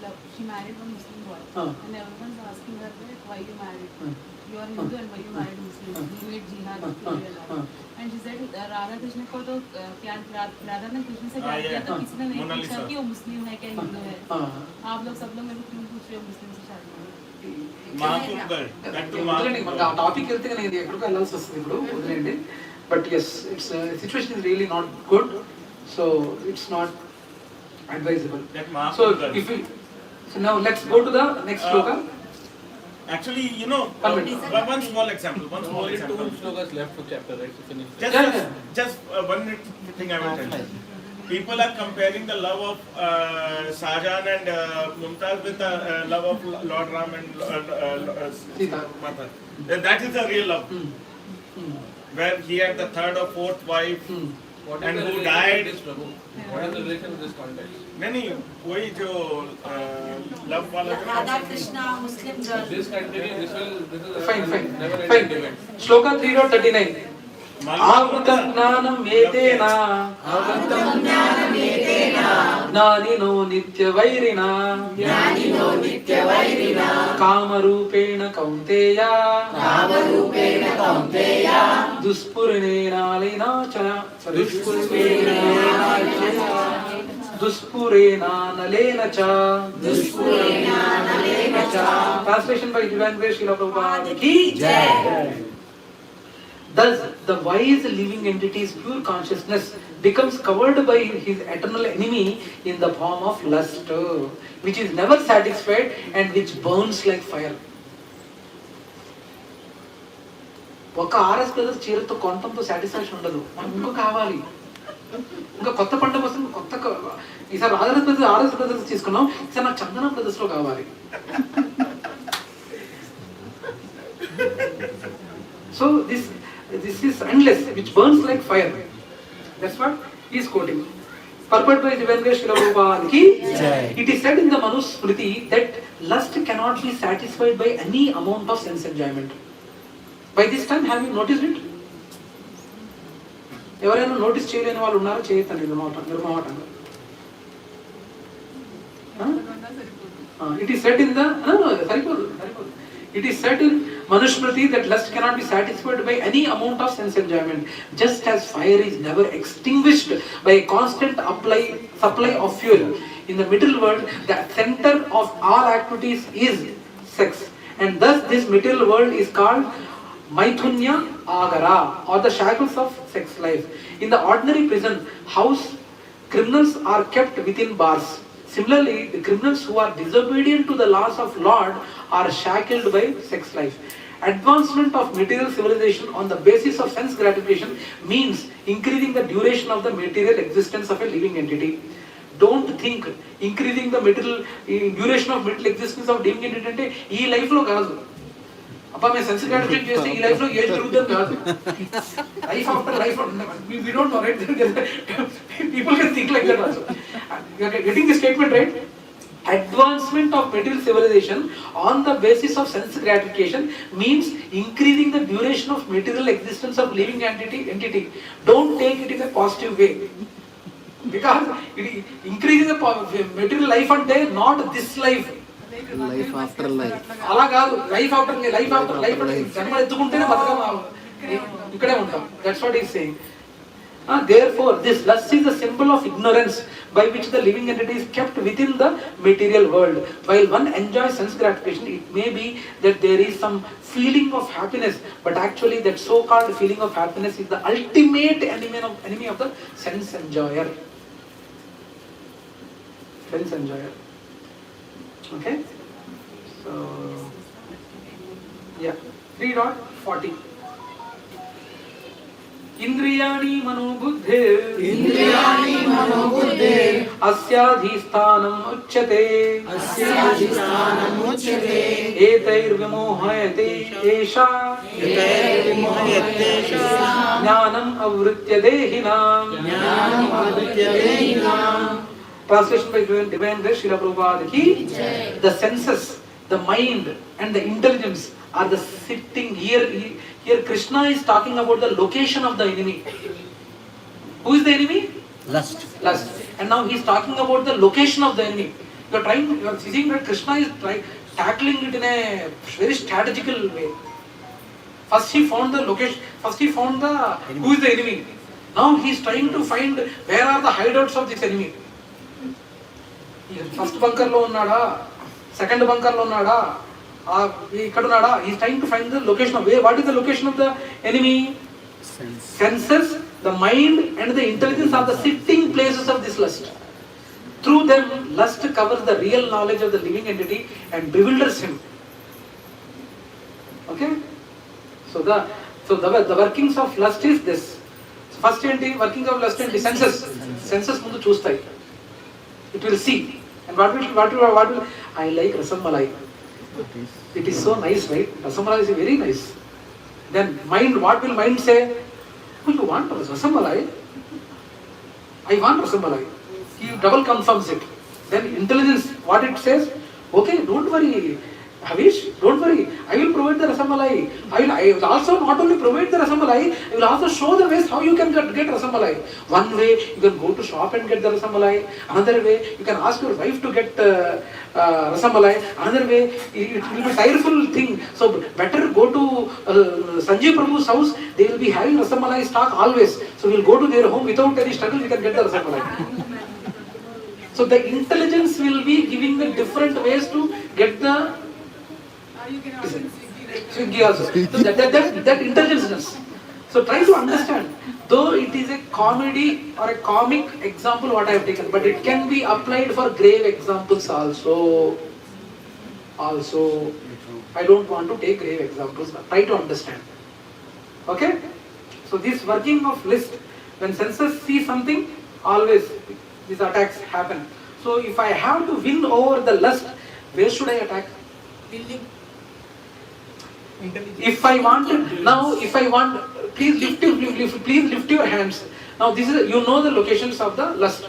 That she married one Muslim boy, and everyone's asking her that why you married. You are Hindu and why you married Muslim? You made jihad to your life. And she said Radha Krishna को तो प्यार राधा ने कृष्ण से प्यार किया तो किसी ने नहीं पूछा कि वो मुस्लिम है क्या हिंदू है. आप लोग सब लोग मेरे को क्यों पूछ रहे हो मुस्लिम से शादी करना? టాపిక్ వెళ్తే నేను ఎక్కడికి వెళ్ళాల్సి వస్తుంది ఇప్పుడు వదిలేండి. But yes, its situation is really not good, so it's not advisable. So if we, so now let's go to the next sloka. Actually, you know, one small example. Only 2 slokas left for chapter, right? To finish. Just one thing I will tell you. People are comparing the love of Shahjahan and Mumtaz with the love of Lord Ram and Sita. That is the real love. Where he had the third or fourth wife and who died. What is the relation with this context? नहीं वही जो love वाला Radha Krishna Muslim girl. This continue. This is Fine. Shloka 3.39. āvṛtaṁ jñānam etena jñānino nitya vairina kāma rūpena kaunteya duspurena nalena cha. Translation by Divine Grace Śrīla Prabhupāda ki Jai. Thus, the wise living entity's pure consciousness becomes covered by his eternal enemy in the form of lust, which is never satisfied and which burns like fire. ఒక RS brothers చీరతో కొనటంతో satisfaction ఉండదు, మనకు ఇంకో కావాలి, ఇంకా కొత్త పండుగ వస్తుంది, కొత్త ఈసారి ఆర్ఎస్ బ్రదర్స్ తీసుకున్నాం, ఈసారి నాకు చందన బ్రదర్స్ లో కావాలి. So this is endless, which burns like fire. That's what he is quoting. Purport by Divine Grace Śrīla Prabhupāda ki Jai. It is said in the Manusmriti that lust cannot be satisfied by any amount of sense enjoyment. By this time, have you noticed it? ఎవరైనా notice చేయలేని వాళ్ళు ఉన్నారా? చేయొద్దండి నిర్మమాటంగా. It is said in the It is said in Manusmriti that lust cannot be satisfied by any amount of sense enjoyment, just as fire is never extinguished by a constant supply of fuel. In the middle world, the center of all activities is sex, and thus this middle world is called Maithunya Agara, or the shackles of sex life. In the ordinary prison house, criminals are kept within bars. Similarly, the criminals who are disobedient to the laws of Lord are shackled by sex life. Advancement of material civilization on the basis of sense gratification means increasing the duration of the material existence of a living entity. Don't think increasing the duration of material existence of living entity అంటే ఈ life లో కాదు. అబ్బా మేము sense gratification చేస్తే ఈ life లో age పెరుగుతుంది కాదు. Life after life we don't know, right? People can think like that also. You are getting the statement right? Advancement of material civilization on the basis of sense gratification means increasing the duration of material existence of living entity. Don't take it in a positive way. Because it increases the material life and day, not this life. Life after life. అలా కాదు, life after life after life జన్మ ఎత్తుకుంటేనే బతకం ఇక్కడే ఉంటాం. That's what is saying. Therefore, this lust is a symbol of ignorance by which the living entity is kept within the material world. While one enjoys sense gratification, it may be that there is some feeling of happiness, but actually that so-called feeling of happiness is the ultimate enemy of the sense enjoyer. Sense enjoyer. Okay? So, yeah. 3.40. indriyāṇi mano buddhir asyaadhisthanam uchyate etair vimohayate esha jñānam āvṛtaṁ Translation by Divine Grace Śrīla Prabhupāda ki. The senses, the mind and the intelligence are the sitting here. Here Krishna is talking about the location of the enemy. Who is the enemy? Lust. Lust. And now he is talking about the location of the enemy. You are seeing that Krishna is tackling it in a very strategical way. First he found the location, first he found the who is the enemy. Now he is trying to find where are the hideouts of this enemy. First bunker lo unnada, second bunker lo unnada, ikkada unnada. He is trying to find the location of where. What is the location of the enemy? Senses, the mind and the intelligence are the sitting places of this lust. Through them, lust covers the real knowledge of the living entity and bewilders him. Okay? So the workings of lust is this. First workings of lust and the senses. Senses mundu chustayi. It will see. And what will I like rasamalai. It is so nice, right? Rasamalai is very nice. Then mind, what will mind say? Oh, you want rasamalai? I want rasamalai. He double confirms it. Then intelligence, what it says? Okay, don't worry, Havish, don't worry. I will provide the rasamalai. I will also not only provide the rasamalai, I will also show the ways how you can get rasamalai. One way, you can go to shop and get the rasamalai. Another way, you can ask your wife to get rasamalai. Another way, it will be a tireful thing. So better go to Sanjeev Prabhu's house. They will be having rasamalai stock always. So we will go to their home without any struggle. We can get the rasamalai. So the intelligence will be giving the different ways to get the Swiggy also. So that intelligence. So try to understand. Though it is a comedy or a comic example what I have taken, but it can be applied for grave examples also. I don't want to take grave examples, but try to understand. Okay? So this working of list, when senses see something, always these attacks happen. So if I have to win over the lust, where should I attack? If I want, please lift your hands. Now this is, you know the locations of the lust.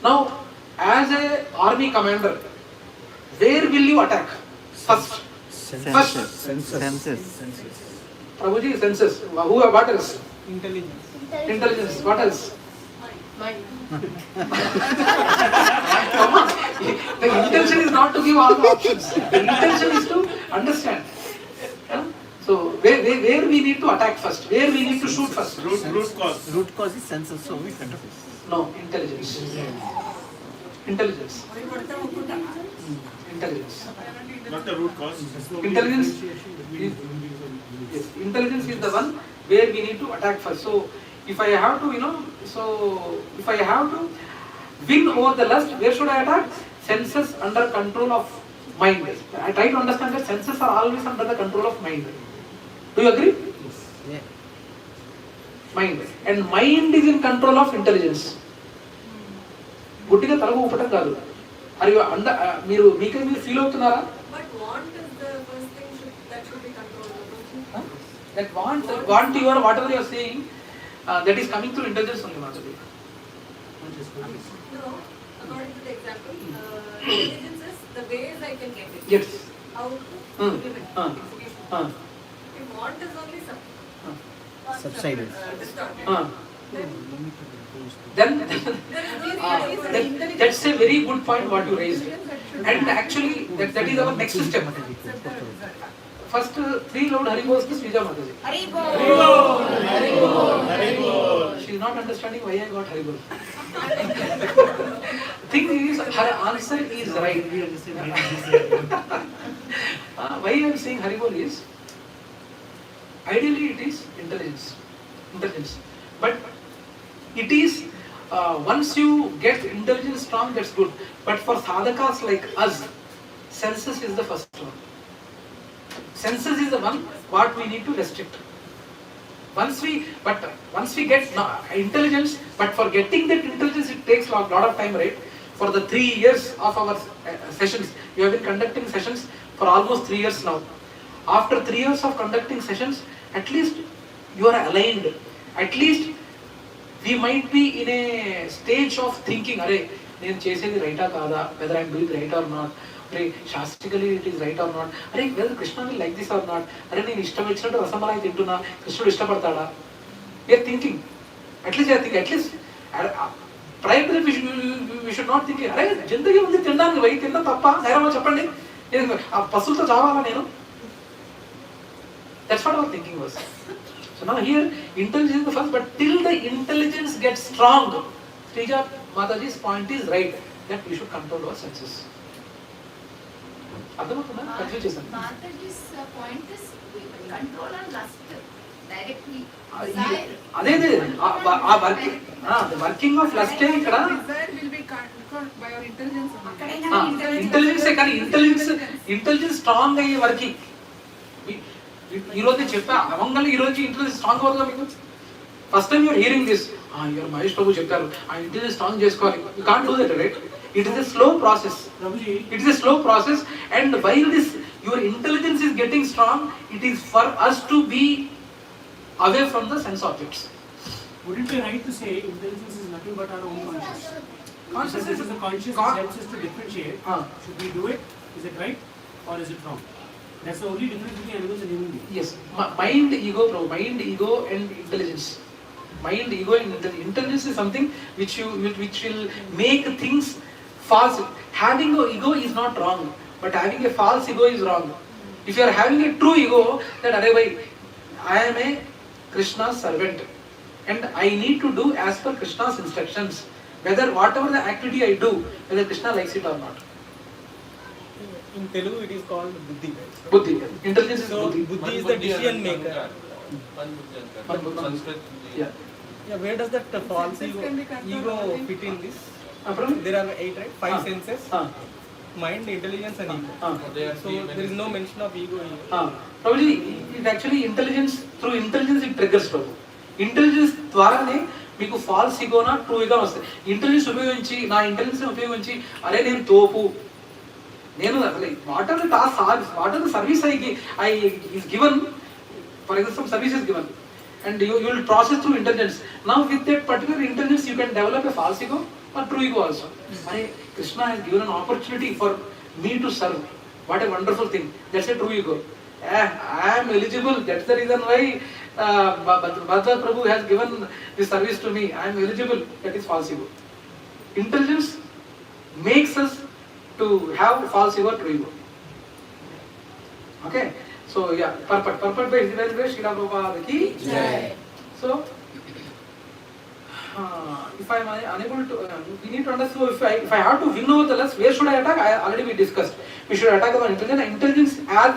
Now, as a army commander, where will you attack first? Senses. Prabhuji, senses. What else? Intelligence. What else? Mind. Come on. The intention is not to give all the options. The intention is to understand. So where we need to attack first? Where we need to shoot first? Root cause. Root cause is senses, so we cut off. No, intelligence. Intelligence. Intelligence. Not the root cause. Intelligence is the one where we need to attack first. So if I have to, if I have to win over the lust, where should I attack? Senses under control of mind. I try to understand that senses are always under the control of mind. Do you agree? Yeah. Mind. And mind is in control of intelligence. గుట్టిగా తల ఊపటం కాదు. Are you మీరు మీకే మీరు feel అవుతున్నారా? But want is the first thing that should be controlled. That want you are whatever you are saying, that is coming through intelligence only, Madhavi. No, according to the example, intelligence is the ways I can get it. Yes. How to implement execution. If want is only Subsided. distorted. Then that's a very good point what you raised. And actually, that is our next step. First, 3 Lord Haribols to Srija Mataji. Haribol. She is not understanding why I got Haribol. Thing is, her answer is right. Why I am saying Haribol is, ideally it is intelligence. But it is, once you get intelligence strong, that's good. But for sadhakas like us, senses is the first one. Senses is the one what we need to restrict. Once we get intelligence, but for getting that intelligence, it takes a lot of time, right? For the 3 years of our sessions, we have been conducting sessions for almost 3 years now. After 3 years of conducting sessions, at least you are aligned. At least we might be in a stage of thinking, "Arey, nenu chesedi right or kada, whether I am doing right or not. Arey, shastrically it is right or not. Arey, whether Krishna will like this or not. Arey, nenu ishtam vachinattu rasamalai tintuna, Krishnudu ishtapadtada." We are thinking. At least prior to that, we should not think, "Arey, jindagi undi tindaniki vai tinna tappa, nairama cheppandi. Nenu aa pasulto chavala nenu." That's what our thinking was. So now here, intelligence is the first, but till the intelligence gets strong, Srija Mataji's point is right, that we should control our senses. Mataji's point is control and lust directly. The working of lust desire will be controlled by your intelligence. Intelligence strong working. ఈరోజు చెప్పా అవంగల్ ఈరోజు intelligence strong అవుతుందా మీకు? First time you are hearing this, your Mahesh Prabhu చెప్పారు ఆ intelligence strong చేసుకోవాలి. You can't do that, right? It is a slow process. And while this your intelligence is getting strong, it is for us to be away from the sense objects. Would it be right to say intelligence is nothing but our own consciousness? Consciousness is the consciousness that helps us to differentiate. Should we do it? Is it right or is it wrong? That's the only difference between animals and human beings. Yes, mind, ego, and intelligence. Mind, ego, and intelligence is something which will make things false. Having an ego is not wrong, but having a false ego is wrong. If you are having a true ego, then I am a Krishna's servant, and I need to do as per Krishna's instructions. Whether whatever the activity I do, whether Krishna likes it or not. In Telugu it is called buddhi. Buddhi. Intelligence is so buddhi is the decision maker. Yeah. Where does that false ego fit in this? There are 8, right? 5 senses. Mind, intelligence and ego. So there is no mention of ego here. Probably it actually intelligence, through intelligence it triggers Prabhu. Intelligence ద్వారానే మీకు false ఈగోనా true ego వస్తాయి. Intelligence ఉపయోగించి, నా intelligence ఉపయోగించి, అరే నేను తోపు, నేను what are the task, what are the service I is given, for example some service is given and you will process through intelligence. Now with that particular intelligence you can develop a false ego or true ego also. Krishna has given an opportunity for me to serve. What a wonderful thing. That's a true ego. I am eligible. That's the reason why Bhagavad Prabhu has given this service to me. I am eligible. That is false ego. Intelligence makes us to have false ego, true ego. Okay. So yeah, purport by Śrīla Prabhupāda ki jai. So if I am unable to, we need to understand. So if I have to win over the lust, where should I attack? Already we discussed. We should attack the intelligence. Intelligence as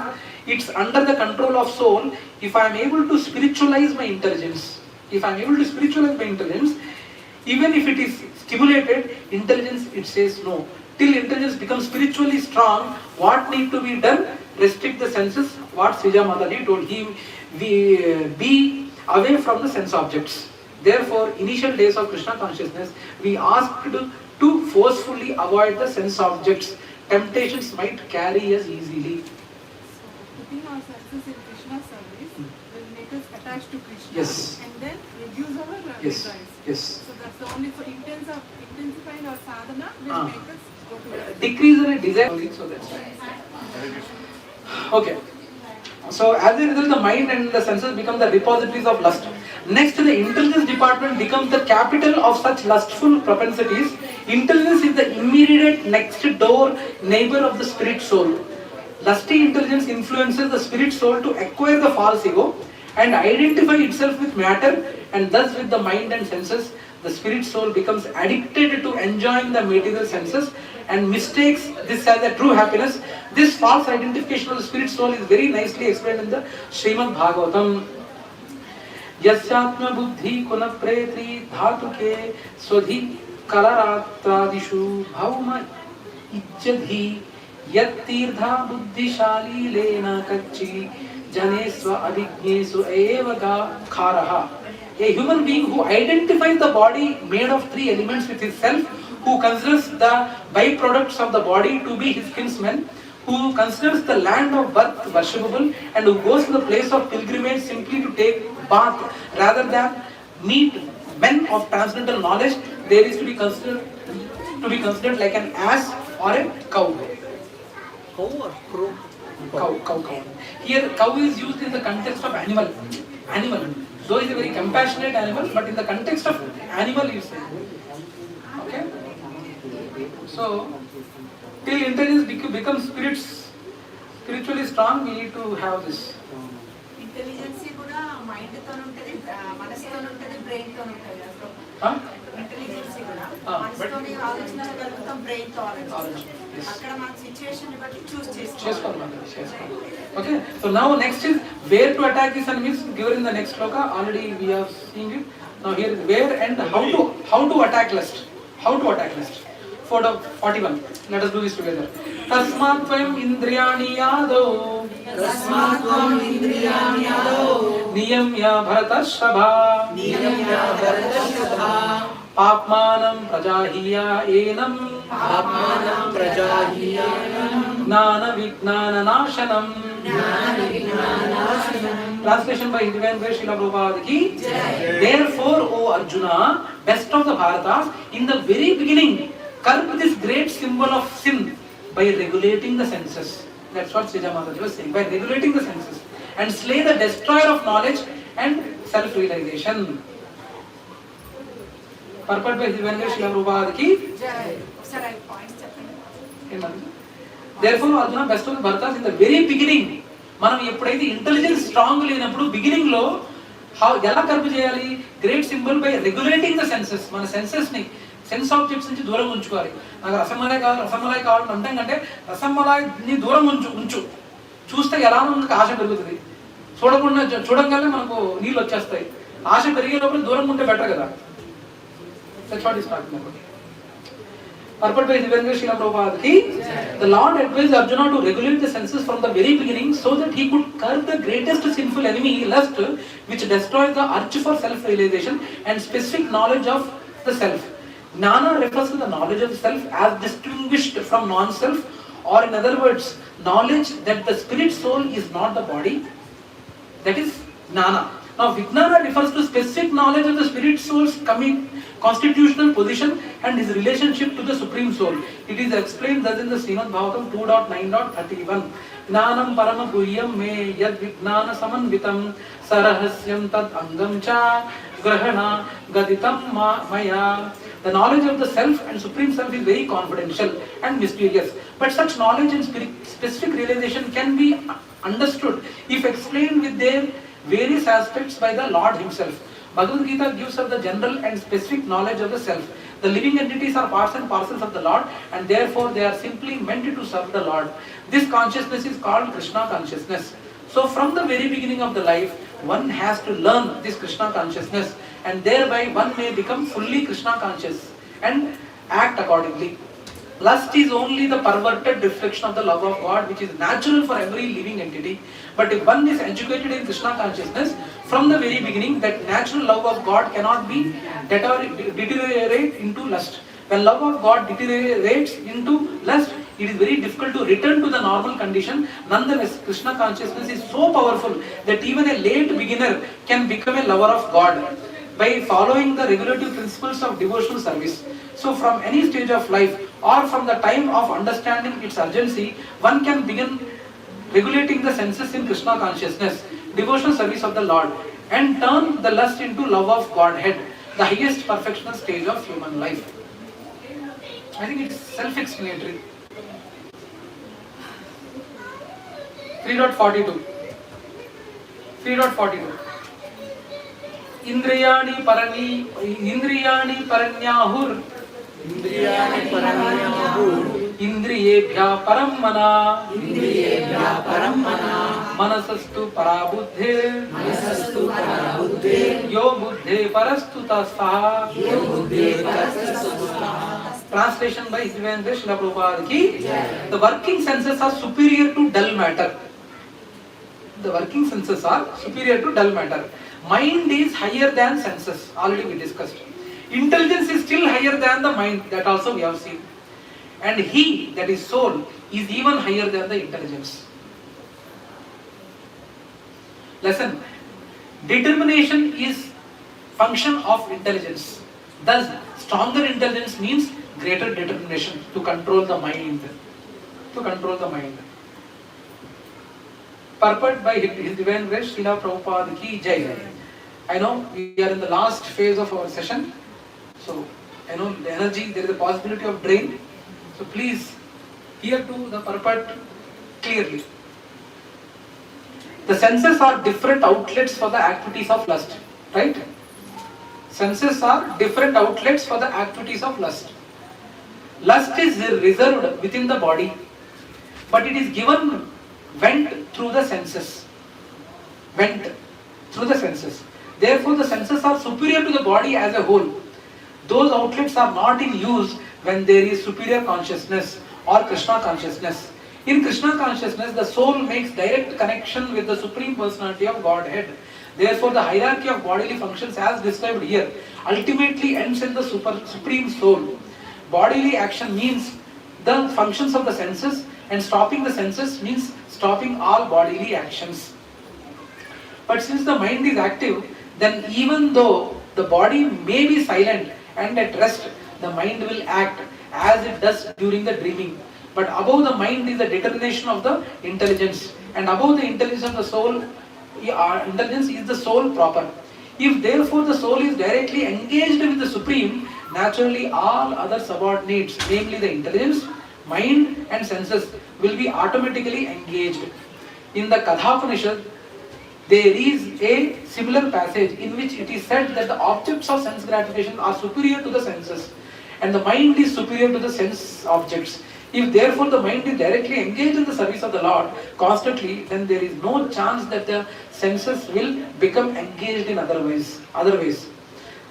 it's under the control of soul. If I am able to spiritualize my intelligence, even if it is stimulated, intelligence it says no. Till intelligence becomes spiritually strong, what need to be done? Restrict the senses. What Srija Mataji told, be away from the sense objects. Therefore, initial days of Krishna consciousness, we asked to forcefully avoid the sense objects. Temptations might carry us easily. Putting our senses in Krishna's service will make us attached to Krishna. Yes. And then reduce our Yes. desires. Yes. So that's the only, for intensifying our sadhana will make us go to that. Decrease our desire. So that's right. Okay. So as a result, the mind and the senses become the repositories of lust. Next, the intelligence department becomes the capital of such lustful propensities. Intelligence is the immediate next door neighbor of the spirit soul. Lusty intelligence influences the spirit soul to acquire the false ego and identify itself with matter, and thus with the mind and senses. The spirit soul becomes addicted to enjoying the material senses and mistakes this as a true happiness. This false identification of the spirit soul is very nicely explained in the Srimad Bhagavatam. Yasyatma buddhi kuna pretri dhatuke swadhi kalaratradishu bhauma icchadhi yattirdha buddhishali lena kacchi janesva abhignesu eva kharaha. A human being who identifies the body made of three elements with his self, who considers the byproducts of the body to be his kinsmen, who considers the land of birth worshipable, and who goes to the place of pilgrimage simply to take bath rather than meet men of transcendental knowledge, there is to be considered like an ass or a cow. Cow or crow? Cow. Here cow is used in the context of animal. Though it is a very compassionate animal, but in the context of animal you say. Okay? So, till intelligence becomes spiritually strong, we need to have this. Intelligence kuda mind tone untadi, manasu tone untadi, brain tone untadi. Intelligence kuda manasu tone ఆలోచించగలుగుతాం, brain తో ఆలోచిస్తాం. అక్కడ మన situation బట్టి చూస్ చేసుకోవాలి. Okay, so now next is where to attack this enemies given in the next sloka. Already we have seen it. Now here is where and how to attack lust. How to attack lust. 41. Let us do this together. Tasmāt tvayam indriyāṇi yādau. Tasmāt tvayam indriyāṇi yādau. Niyamya bharatashrabha. Niyamya bharatashrabha. Pāpmānam prajāhiya enam. Pāpmānam prajāhiya enam. Jnāna vignāna nāshanam. Jnāna vignāna nāshanam. Translation by Divine Grace Śrīla Prabhupāda ki Jai. Therefore, O Arjuna, best of the Bharatas, in the very beginning, curb this great symbol of sin by regulating the senses. That's what Srija Mataji was saying. By regulating the senses and slay the destroyer of knowledge and self-realization. Purport by Divine Grace Śrīla Prabhupāda ki Jai. Sir, points చెప్పండి. Therefore, Arjuna, best of the Bharatas, in the very beginning, మనం ఎప్పుడైతే intelligence strong లేనప్పుడు beginning లో ఎలా curb చేయాలి? Great symbol by regulating the senses. మన senses ని sense objects నుంచి దూరం ఉంచుకోవాలి. నాకు రసమలాయ్ కావాలి అంటాం కంటే రసమలాయ్ని దూరం ఉంచు చూస్తే ఎలా మనకు ఆశ పెరుగుతుంది. చూడంగానే మనకు నీళ్ళు వచ్చేస్తాయి. ఆశ పెరిగే లోపల దూరం ఉంటే బెటర్ కదా. That's what is talking about. Purport by Divine Grace Śrīla Prabhupāda ki the Lord advised Arjuna to regulate the senses from the very beginning so that he could curb the greatest sinful enemy, lust, which destroys the urge for self-realization and specific knowledge of the self. Jnana refers to the knowledge of the self as distinguished from non-self, or in other words, knowledge that the spirit soul is not the body. That is Jnana. Now, Vijnana refers to specific knowledge of the spirit soul's constitutional position and his relationship to the Supreme Soul. It is explained thus in the Srimad Bhagavatam 2.9.31. Jnānam parama guhyam me yad vijnāna samanvitam sarahasyam tad angam cha grahana gaditam maya. The knowledge of the self and Supreme Self is very confidential and mysterious. But such knowledge and specific realization can be understood if explained with their various aspects by the Lord himself. Bhagavad Gītā gives us the general and specific knowledge of the self. The living entities are parts and parcels of the Lord, and therefore they are simply meant to serve the Lord. This consciousness is called Krishna consciousness. So from the very beginning of the life, one has to learn this Krishna consciousness, and thereby one may become fully Krishna conscious and act accordingly. Lust is only the perverted reflection of the love of God, which is natural for every living entity. But if one is educated in Krishna consciousness, from the very beginning, that natural love of God cannot be deteriorate into lust. When love of God deteriorates into lust, it is very difficult to return to the normal condition. Nonetheless, Krishna consciousness is so powerful that even a late beginner can become a lover of God by following the regulative principles of devotional service. So from any stage of life or from the time of understanding its urgency, one can begin regulating the senses in Krishna consciousness, devotional service of the Lord. and turn the lust into love of Godhead, the highest perfectional stage of human life. I think it's self-explanatory. 3.42. Indriyāṇi paranyāhur indriyebhya param mana manasastu para buddhir yo buddhe parastu tasaha. Translation by His Divine Grace Śrīla Prabhupāda ki. The working senses are superior to dull matter. The working senses are superior to dull matter. Mind is higher than senses. Already we discussed. Intelligence is still higher than the mind. That also we have seen. And he, that is soul, is even higher than the intelligence. Lesson. Determination is function of intelligence. Thus, stronger intelligence means greater determination to control the mind. Purport by His Divine Grace Śrīla Prabhupāda ki Jai. I know we are in the last phase of our session, so I know the energy, there is a possibility of drain. So please hear to the purport clearly. The senses are different outlets for the activities of lust, right? Senses are different outlets for the activities of lust. Lust is reserved within the body, but it is given vent through the senses. Therefore, the senses are superior to the body as a whole. Those outlets are not in use when there is superior consciousness or Krishna consciousness. In Krishna consciousness, the soul makes direct connection with the Supreme Personality of Godhead. Therefore, the hierarchy of bodily functions as described here ultimately ends in the Supreme Soul. Bodily action means the functions of the senses, and stopping the senses means stopping all bodily actions. But since the mind is active, then even though the body may be silent and at rest, the mind will act as it does during the dreaming. But above the mind is the determination of the intelligence, and above the intelligence of the soul, intelligence is the soul proper. If therefore the soul is directly engaged with the Supreme, naturally all other subordinates, namely the intelligence, mind and senses, will be automatically engaged. In the Kathopanishad, there is a similar passage in which it is said that the objects of sense gratification are superior to the senses, and the mind is superior to the sense objects. If therefore the mind is directly engaged in the service of the Lord constantly, then there is no chance that the senses will become engaged in other ways.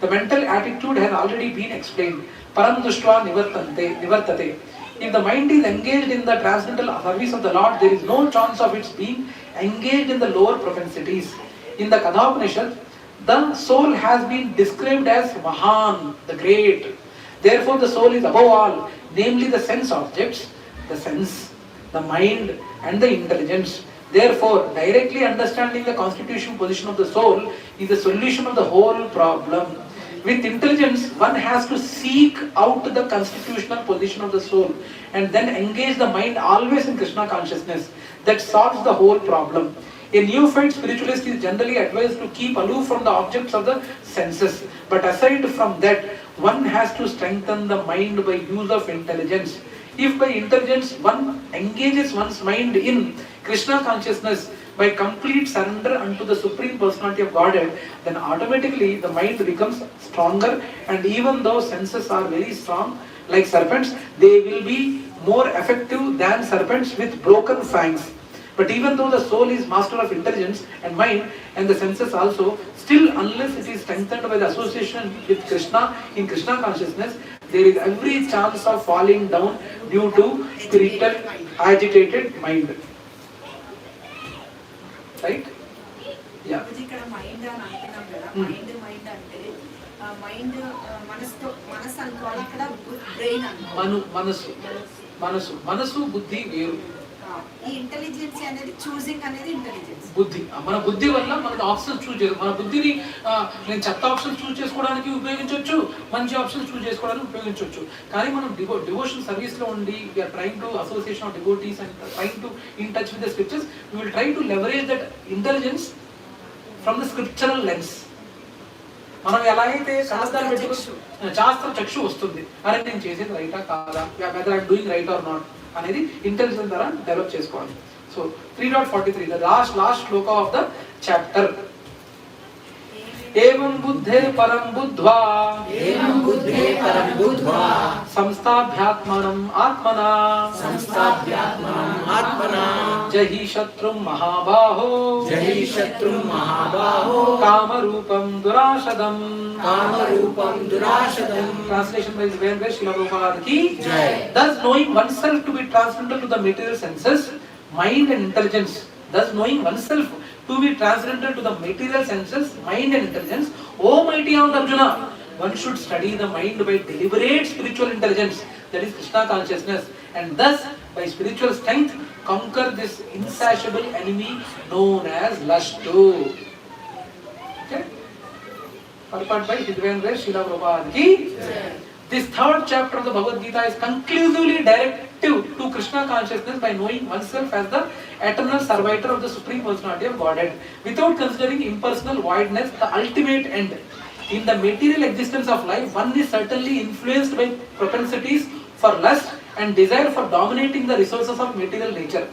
The mental attitude has already been explained. Param dushtva nivartate. If the mind is engaged in the transcendental service of the Lord, there is no chance of its being engaged in the lower propensities. In the Kathopanishad, the soul has been described as Mahan, the great. Therefore, the soul is above all, namely the sense objects, the sense, the mind, and the intelligence. Therefore, directly understanding the constitutional position of the soul is the solution of the whole problem. With intelligence, one has to seek out the constitutional position of the soul and then engage the mind always in Krishna consciousness. That solves the whole problem. A neophyte spiritualist is generally advised to keep aloof from the objects of the senses. But aside from that, one has to strengthen the mind by use of intelligence. If by intelligence one engages one's mind in Krishna consciousness by complete surrender unto the Supreme Personality of Godhead, then automatically the mind becomes stronger, and even though senses are very strong, like serpents, they will be more effective than serpents with broken fangs. But even though the soul is master of intelligence and mind and the senses also, still unless it is strengthened by the association with Krishna in Krishna consciousness, there is every chance of falling down due to spiritual agitated mind. Right? Yeah. ఇక్కడ mind అని అంటున్నాం కదా, mind అంటే mind మనసు అనుకోవాలి, అక్కడ brain మనసు బుద్ధి వేరు. ఈ ఇంటెలిజెన్స్ అనేది చూసింగ్ అనేది ఇంటెలిజెన్స్. బుద్ధి, మన బుద్ధి వల్ల మనకు ఆప్షన్స్ చూస్ చేయాలి. మన బుద్ధిని నేను చెత్త ఆప్షన్స్ చూస్ చేసుకోవడానికి ఉపయోగించవచ్చు, మంచి ఆప్షన్స్ చూస్ చేసుకోవడానికి ఉపయోగించవచ్చు. కానీ మనం డివోషన్ సర్వీస్ లో ఉండి we are trying to association of devotees and trying to in touch with the scriptures, we will try to leverage that intelligence from the scriptural lens. మనం ఎలా అయితే కళ్ళద్దాలు పెట్టుకుని శాస్త్ర చక్షు వస్తుంది, అరే నేను చేసేది రైటా కాదా, whether I'm doing right are not అనేది ఇంటెలిజెన్స్ ద్వారా డెవలప్ చేసుకోవాలి. So 3.43 the last shloka of the chapter. एवं बुद्धे परम बुद्ध्वा संस्थाभ्यात्मनम् आत्मना जहि शत्रुं महाबाहो कामरूपं दुराशदम्. Translation by Śrīla Prabhupāda ki jai. Thus knowing oneself to be transcendental to the material senses, mind and intelligence, thus knowing oneself to be transcendental to the material senses, mind and intelligence, O mighty Arjuna, one should study the mind by deliberate spiritual intelligence, that is Krishna consciousness, and thus by spiritual strength conquer this insatiable enemy known as lust. Okay? Purport by Śrīla Prabhupāda ki jai. This third chapter of the Bhagavad Gita is conclusively directive to Krishna consciousness by knowing oneself as the eternal servitor of the Supreme Personality of Godhead, without considering impersonal voidness the ultimate end. In the material existence of life, one is certainly influenced by propensities for lust and desire for dominating the resources of material nature.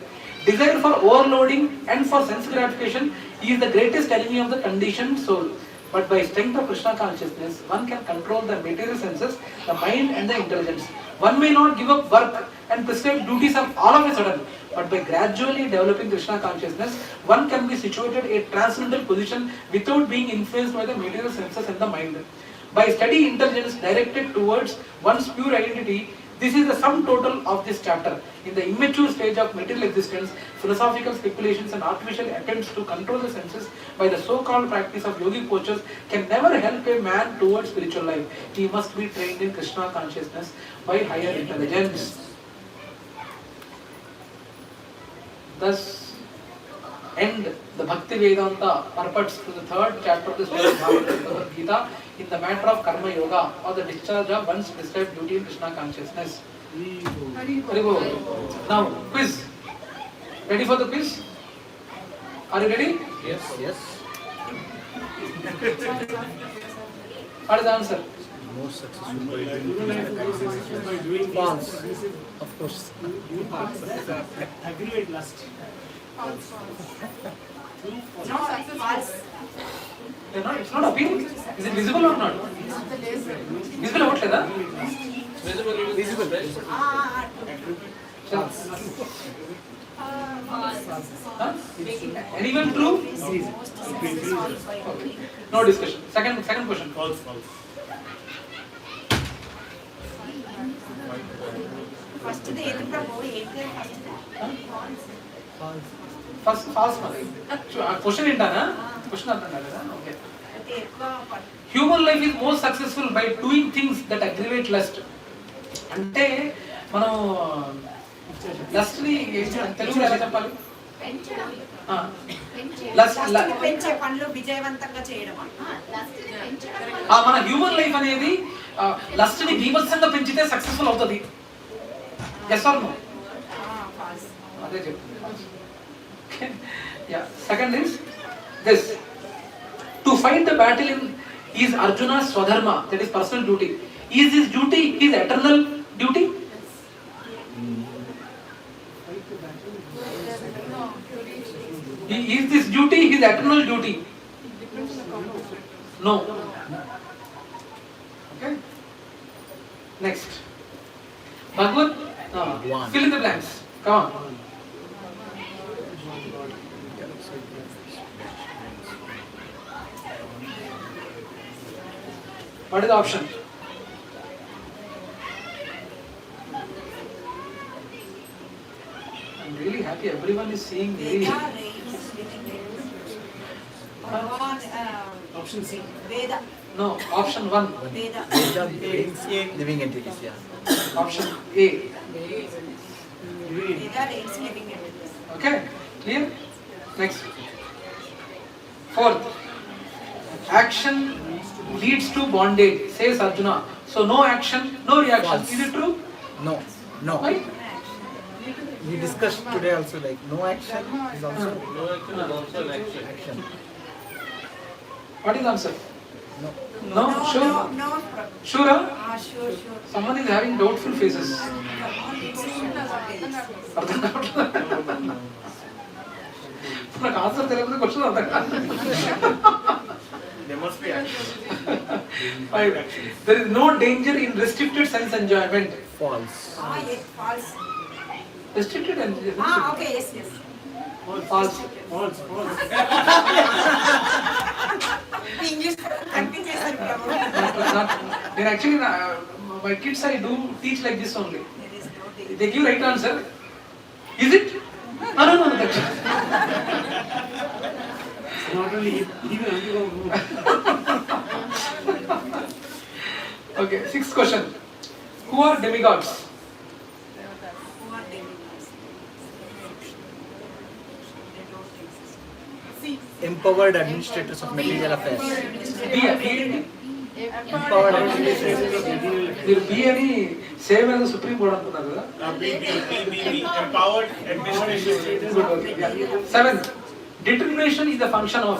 Desire for overloading and for sense gratification is the greatest enemy of the conditioned soul. But by strength of Krishna consciousness, one can control the material senses, the mind and the intelligence. One may not give up work and prescribed duties of all of a sudden, but by gradually developing Krishna consciousness, one can be situated in a transcendental position without being influenced by the material senses and the mind. By steady intelligence directed towards one's pure identity, this is the sum total of this chapter. In the immature stage of material existence, philosophical speculations and artificial attempts to control the senses by the so-called practice of yogic postures can never help a man towards spiritual life. He must be trained in Krishna consciousness by higher intelligence. Thus end the Bhakti Vedanta purports to the third chapter of the Bhagavad Gita in the matter of karma yoga, or the discharge of one's prescribed duty in Krishna consciousness. Haribol. Now quiz. Ready for the quiz? Are you ready? Yes. What is the answer? Most successful by doing False. Of course. aggravate lust. It's not appealing. Is it visible or not? Visible avvatledha? Visible. Anyone true? No discussion. Second question. False. First the First false mali. Question entana? Question artham kaleda? Okay. Human life is most successful by doing things that aggravate lust. అంటే మనం lust ని తెలుగులో ఎలా చెప్పాలి? పెంచే పనులు విజయవంతంగా చేయడం. మన హ్యూమన్ లైఫ్ అనేది లస్ట్ ని బీభత్సంగా పెంచితే సక్సెస్ఫుల్ అవుతుంది. Yes or no? అదే చెప్తుంది. Yeah. Second is this: to fight the battle is Arjuna's sva-dharma, that is personal duty. Is this duty his eternal duty? Is this duty his eternal duty? No. Okay. Next. Bhagavad. Fill in the blanks. Come on. What is the option? I'm really happy. Everyone is seeing very. Option C. Veda. No, option 1. Veda. Living entities, yeah. Option A. Veda reigns living entities. Okay, clear? Next. Fourth. Action leads to bondage, says Arjuna. So no action, no reaction. False. Is it true? No. Why? We discussed today also, like no action is also No action is also an action. What is the answer? No, Sure? no. Sure? Huh? Sure. Someone is having doubtful faces. నాకు answer తెలియకపోతే question అర్థం కాదు. There must be action. There is no danger in restricted sense enjoyment. False. Yes, false. Restricted and Okay, yes. false. English continue చేశారు ప్రభు. Then actually my kids I do teach like this only. They give right answer. Is it? No. That's Not only even okay. Sixth question. Who are demigods? Empowered administrators of material affairs. Empowered administrators. మీరు B అని same as supreme court అనుకున్నారు కదా. Be empowered administrators. Seventh, determination is the function of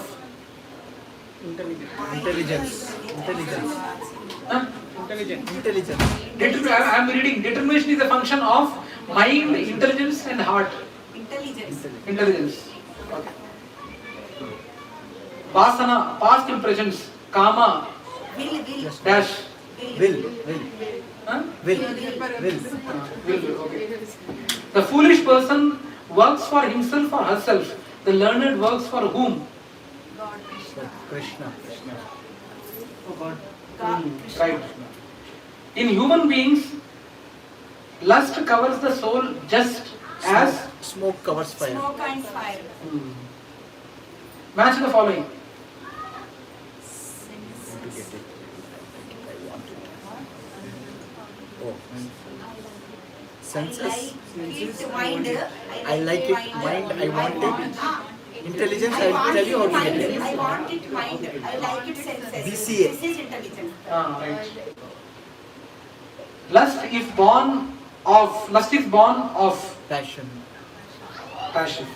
Intelligence. huh? Intelligence. I am reading. Determination is the function of mind, intelligence, and heart. Intelligence. Okay. Vasana, past impressions. Kāma, dash. Will. Huh? Will. Okay. The foolish person works for himself or herself. The learned works for whom? Krishna. God. Right. In human beings, lust covers the soul just as Smoke covers fire. Smoke and fire. match the following. Senses. Mind. I like it. Mind. I want it. Intelligence. I will tell you how to get it. I want it mind. I like it senses. BCA. This is intelligence. Right. Lust is born of Passion. passion.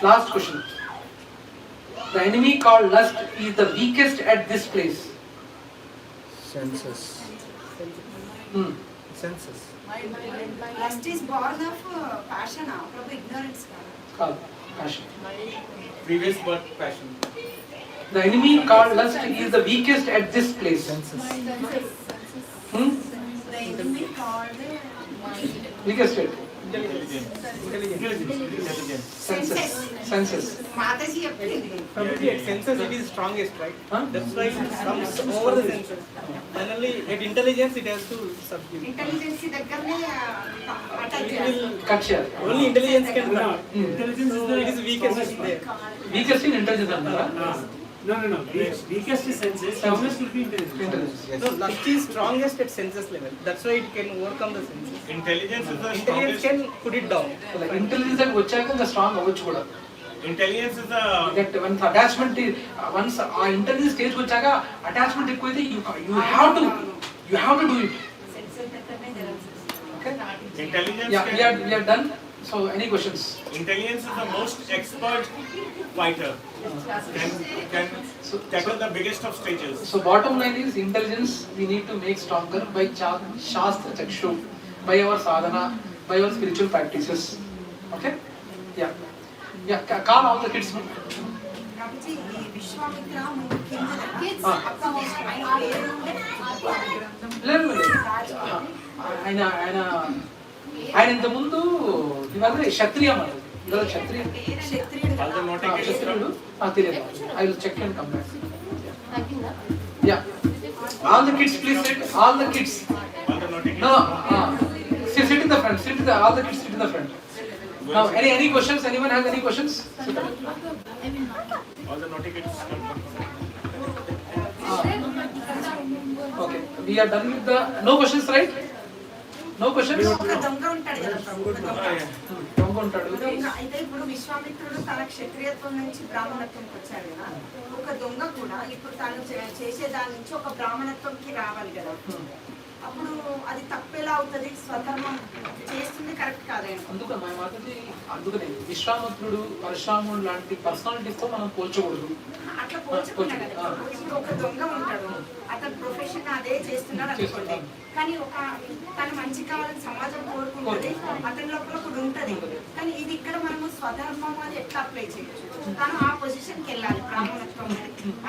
Last question. The enemy called lust is the weakest at this place. Senses. Senses. Lust is born of passion, probably ignorance. Called passion. Previous birth passion. The enemy called lust is the weakest at this place. Senses. Hmm? The enemy called Weakest at Intelligence. senses. Mataji చెప్పింది. Probably at senses it is strongest, right? Huh? That's why it comes over the senses. Finally, at intelligence it has to subdue. Intelligence దగ్గరనే attack It will Cut here. only intelligence can No, cut. intelligence So is it is weakest there. Weakest in intelligence antara. No. Weakest is senses. Strongest will be intelligence. Intelligence. No, lust is strongest at senses level. That's why it can overcome the senses. Intelligence is the Intelligence strongest. can put it down. Like intelligence like వచ్చాక ఇంకా strong అవ్వచ్చు కూడా. Intelligence is the That once attachment once ఆ intelligence stage వచ్చాక attachment ఎక్కువైతే you have to do it. Okay? intelligence. Yeah, we are done. So any questions? Intelligence is the most expert fighter. Can tackle the biggest of stages. So bottom line is intelligence we need to make stronger by Shastra Chakshu, by our sadhana, by our spiritual practices. Okay? Yeah. Call all the kids. Prabhuji ఈ విశ్వామిత్ర కింద లేదు ఆయన ఇంత ముందు ఇవాళ క్షత్రియ అన్నారు. ఇవాళ క్షత్రియ All the nautic క్షత్రియుడు తెలియదు. I will check and come back. Yeah. All the kids please sit. All the kids. All the nautic No. Sit in the front. All the kids sit in the front. Now any questions? Anyone has any questions? All the nautic kids come. Okay. We are done with the no questions, right? No questions? ఒక దొంగ ఉంటాడు కదా ప్రభు, ఒక దొంగ. దొంగ ఉంటాడు. దొంగ అయితే ఇప్పుడు విశ్వామిత్రుడు తన క్షత్రియత్వం నుంచి బ్రాహ్మణత్వంకి వచ్చాడు కదా, ఒక దొంగ కూడా ఇప్పుడు తను చేసే దాని నుంచి ఒక బ్రాహ్మణత్వంకి రావాలి కదా. అప్పుడు అది తప్పేలా అవుతుంది, స్వధర్మం చేస్తుంది కరెక్ట్ కాదేమో. అందుకనే విశ్వామిత్రుడు పరశురాముడు లాంటి పర్సనాలిటీస్ తో మనం పోల్చకూడదు. అట్లా పోల్చకుండా కదా, ఇప్పుడు ఒక దొంగ ఉంటాడు, అతను ప్రొఫెషన్ అదే చేస్తున్నాడు అనుకోండి, కానీ ఒక తన మంచి కావాలని సమాజం కోరుకుంటుంది, అతని లోపల కూడా ఉంటది. కానీ ఇది ఇక్కడ మనము స్వధర్మం అని ఎట్లా అప్లై చేయొచ్చు? తను ఆ పొజిషన్కి వెళ్ళాలి, బ్రాహ్మణత్వం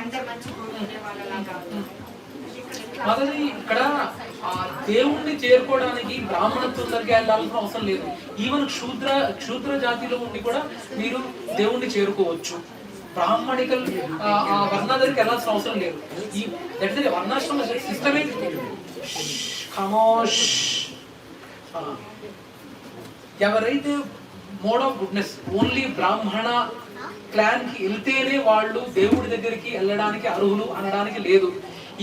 అందరు మంచి కోరుకునే వాళ్ళలాగా. ఇక్కడ దేవుణ్ణి చేరుకోవడానికి బ్రాహ్మణత్వం దగ్గరికి వెళ్ళాల్సిన అవసరం లేదు. ఈవెన్ క్షూద్ర జాతిలో ఉండి కూడా మీరు దేవుణ్ణి చేరుకోవచ్చు. బ్రాహ్మణికల్ వర్ణ దగ్గరికి వెళ్ళాల్సిన అవసరం లేదు. ఈ వర్ణాశ్రమ సిస్టమే ఖమోష్. ఎవరైతే మోడ్ ఆఫ్ గుడ్నెస్ ఓన్లీ బ్రాహ్మణ క్లాన్ కి వెళ్తేనే వాళ్ళు దేవుడి దగ్గరికి వెళ్ళడానికి అర్హులు అనడానికి లేదు.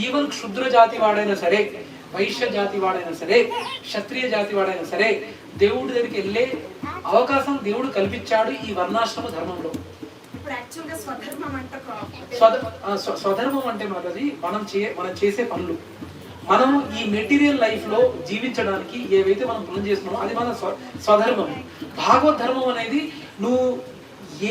ఈవెన్ క్షుద్ర జాతి వాడైనా సరే, వైశ్య జాతి వాడైనా సరే, క్షత్రియ జాతి వాడైనా సరే దేవుడి దగ్గరికి వెళ్ళే అవకాశం దేవుడు కల్పించాడు ఈ వర్ణాశ్రమ ధర్మంలో. స్వధర్మం అంటే మాది మనం చేసే పనులు. మనం ఈ మెటీరియల్ లైఫ్ లో జీవించడానికి ఏవైతే మనం పనులు చేస్తున్నామో అది మన స్వధర్మం. భాగవత్ ధర్మం అనేది నువ్వు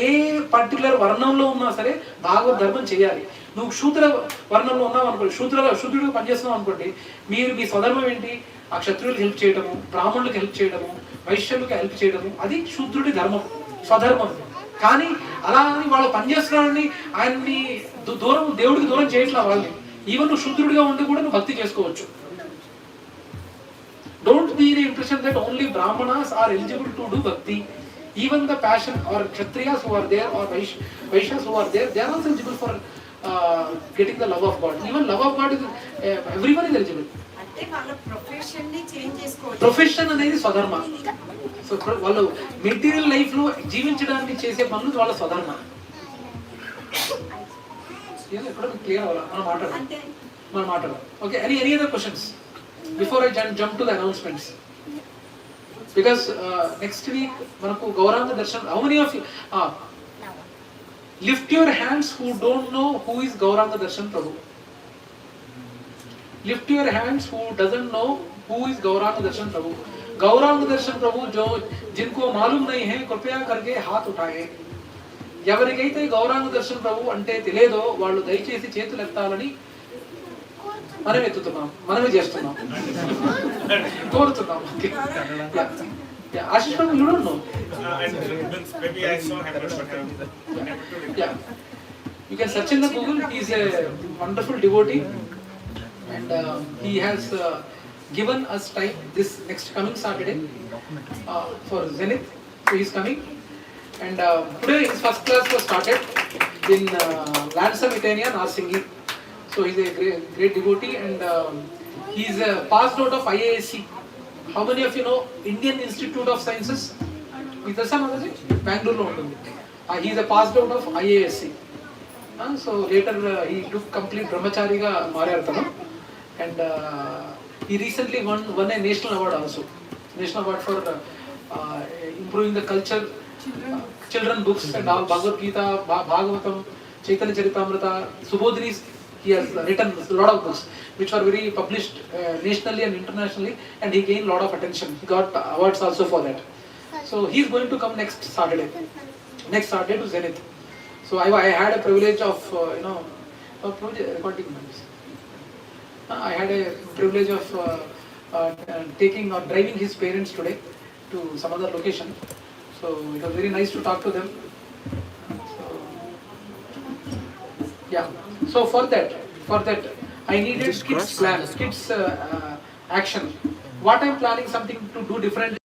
ఏ పర్టికులర్ వర్ణంలో ఉన్నా సరే భాగవత్ ధర్మం చేయాలి. నువ్వు శూద్ర వర్ణంలో ఉన్నావు అనుకోండి, శూద్రుడిగా పనిచేస్తున్నావు అనుకోండి, మీ స్వధర్మం ఏంటి? ఆ క్షత్రువులకు హెల్ప్ చేయడము, బ్రాహ్మణులకు హెల్ప్ చేయడము, వైశ్యులకు హెల్ప్ చేయడము, అది శూద్రుడి ధర్మం, స్వధర్మం. కానీ అలా అని వాళ్ళు పనిచేస్తున్నాడని ఆయన్ని దేవుడికి దూరం చేయట్లా వాళ్ళని. ఈవెన్ నువ్వు శూద్రుడిగా ఉండి కూడా నువ్వు భక్తి చేసుకోవచ్చు. Don't be the impression that only brahmanas are eligible to do bhakti. Even the passion or kshatriyas who are there or vaishyas who are there, they are also eligible for getting the love of God. Even love of God is everyone is eligible. అంటే వాళ్ళ profession ని change చేసుకోవచ్చు. Profession అనేది స్వధర్మ. So వాళ్ళు material life లో జీవించడానికి చేసే పనులు వాళ్ళ స్వధర్మ. ఎక్కడ క్లియర్ అవ్వాలా మనం మాట్లాడాలి. Okay, any other questions before I jump to the announcements? Because next week manaku Gauḍīya Darshan. How many of you lift your hands who don't know who is Gauḍīya Darshan Prabhu? Lift your hands who doesn't know who is Gauḍīya Darshan Prabhu. Gauḍīya Darshan Prabhu जो जिनको मालूम नहीं है कृपया करके हाथ उठाएं. ఎవరికైతే గౌరాంగ దర్శన్ ప్రభు అంటే తెలియదో వాళ్ళు దయచేసి చేతులు ఎత్తాలని మనమే ఎత్తుతున్నాం, మనమే చేస్తున్నాం, కోరుతున్నాం. ఆశిష్ ప్రభు, you don't know. Maybe I saw him, but yeah, you can search in the Google. He is a wonderful devotee, and he has given us time this next coming Saturday for Zenith. So he is coming, and today his first class was started in Lansam, Etena, Narsingi. So he's a great devotee, and he's passed out of IISc. How many of you know Indian Institute of Sciences? Is there some other thing? Bangalore lo untundi. He's a passed out of IISc. So later he took complete brahmachari ga mararu tanu, and he recently won a national award also. National award for improving the culture, children books and all, Bhagavad Gītā, Bhagavatam, Chaitanya Charitamrita, Subodhini's. He has written a lot of books which are very published nationally and internationally, and he gained a lot of attention. He got awards also for that. So he is going to come next Saturday to Zenith. So I had a privilege of I had a privilege of taking or driving his parents today to some other location. So it was very nice to talk to them. Yeah. So for that I needed kids plan, kids action. What I'm planning something to do different.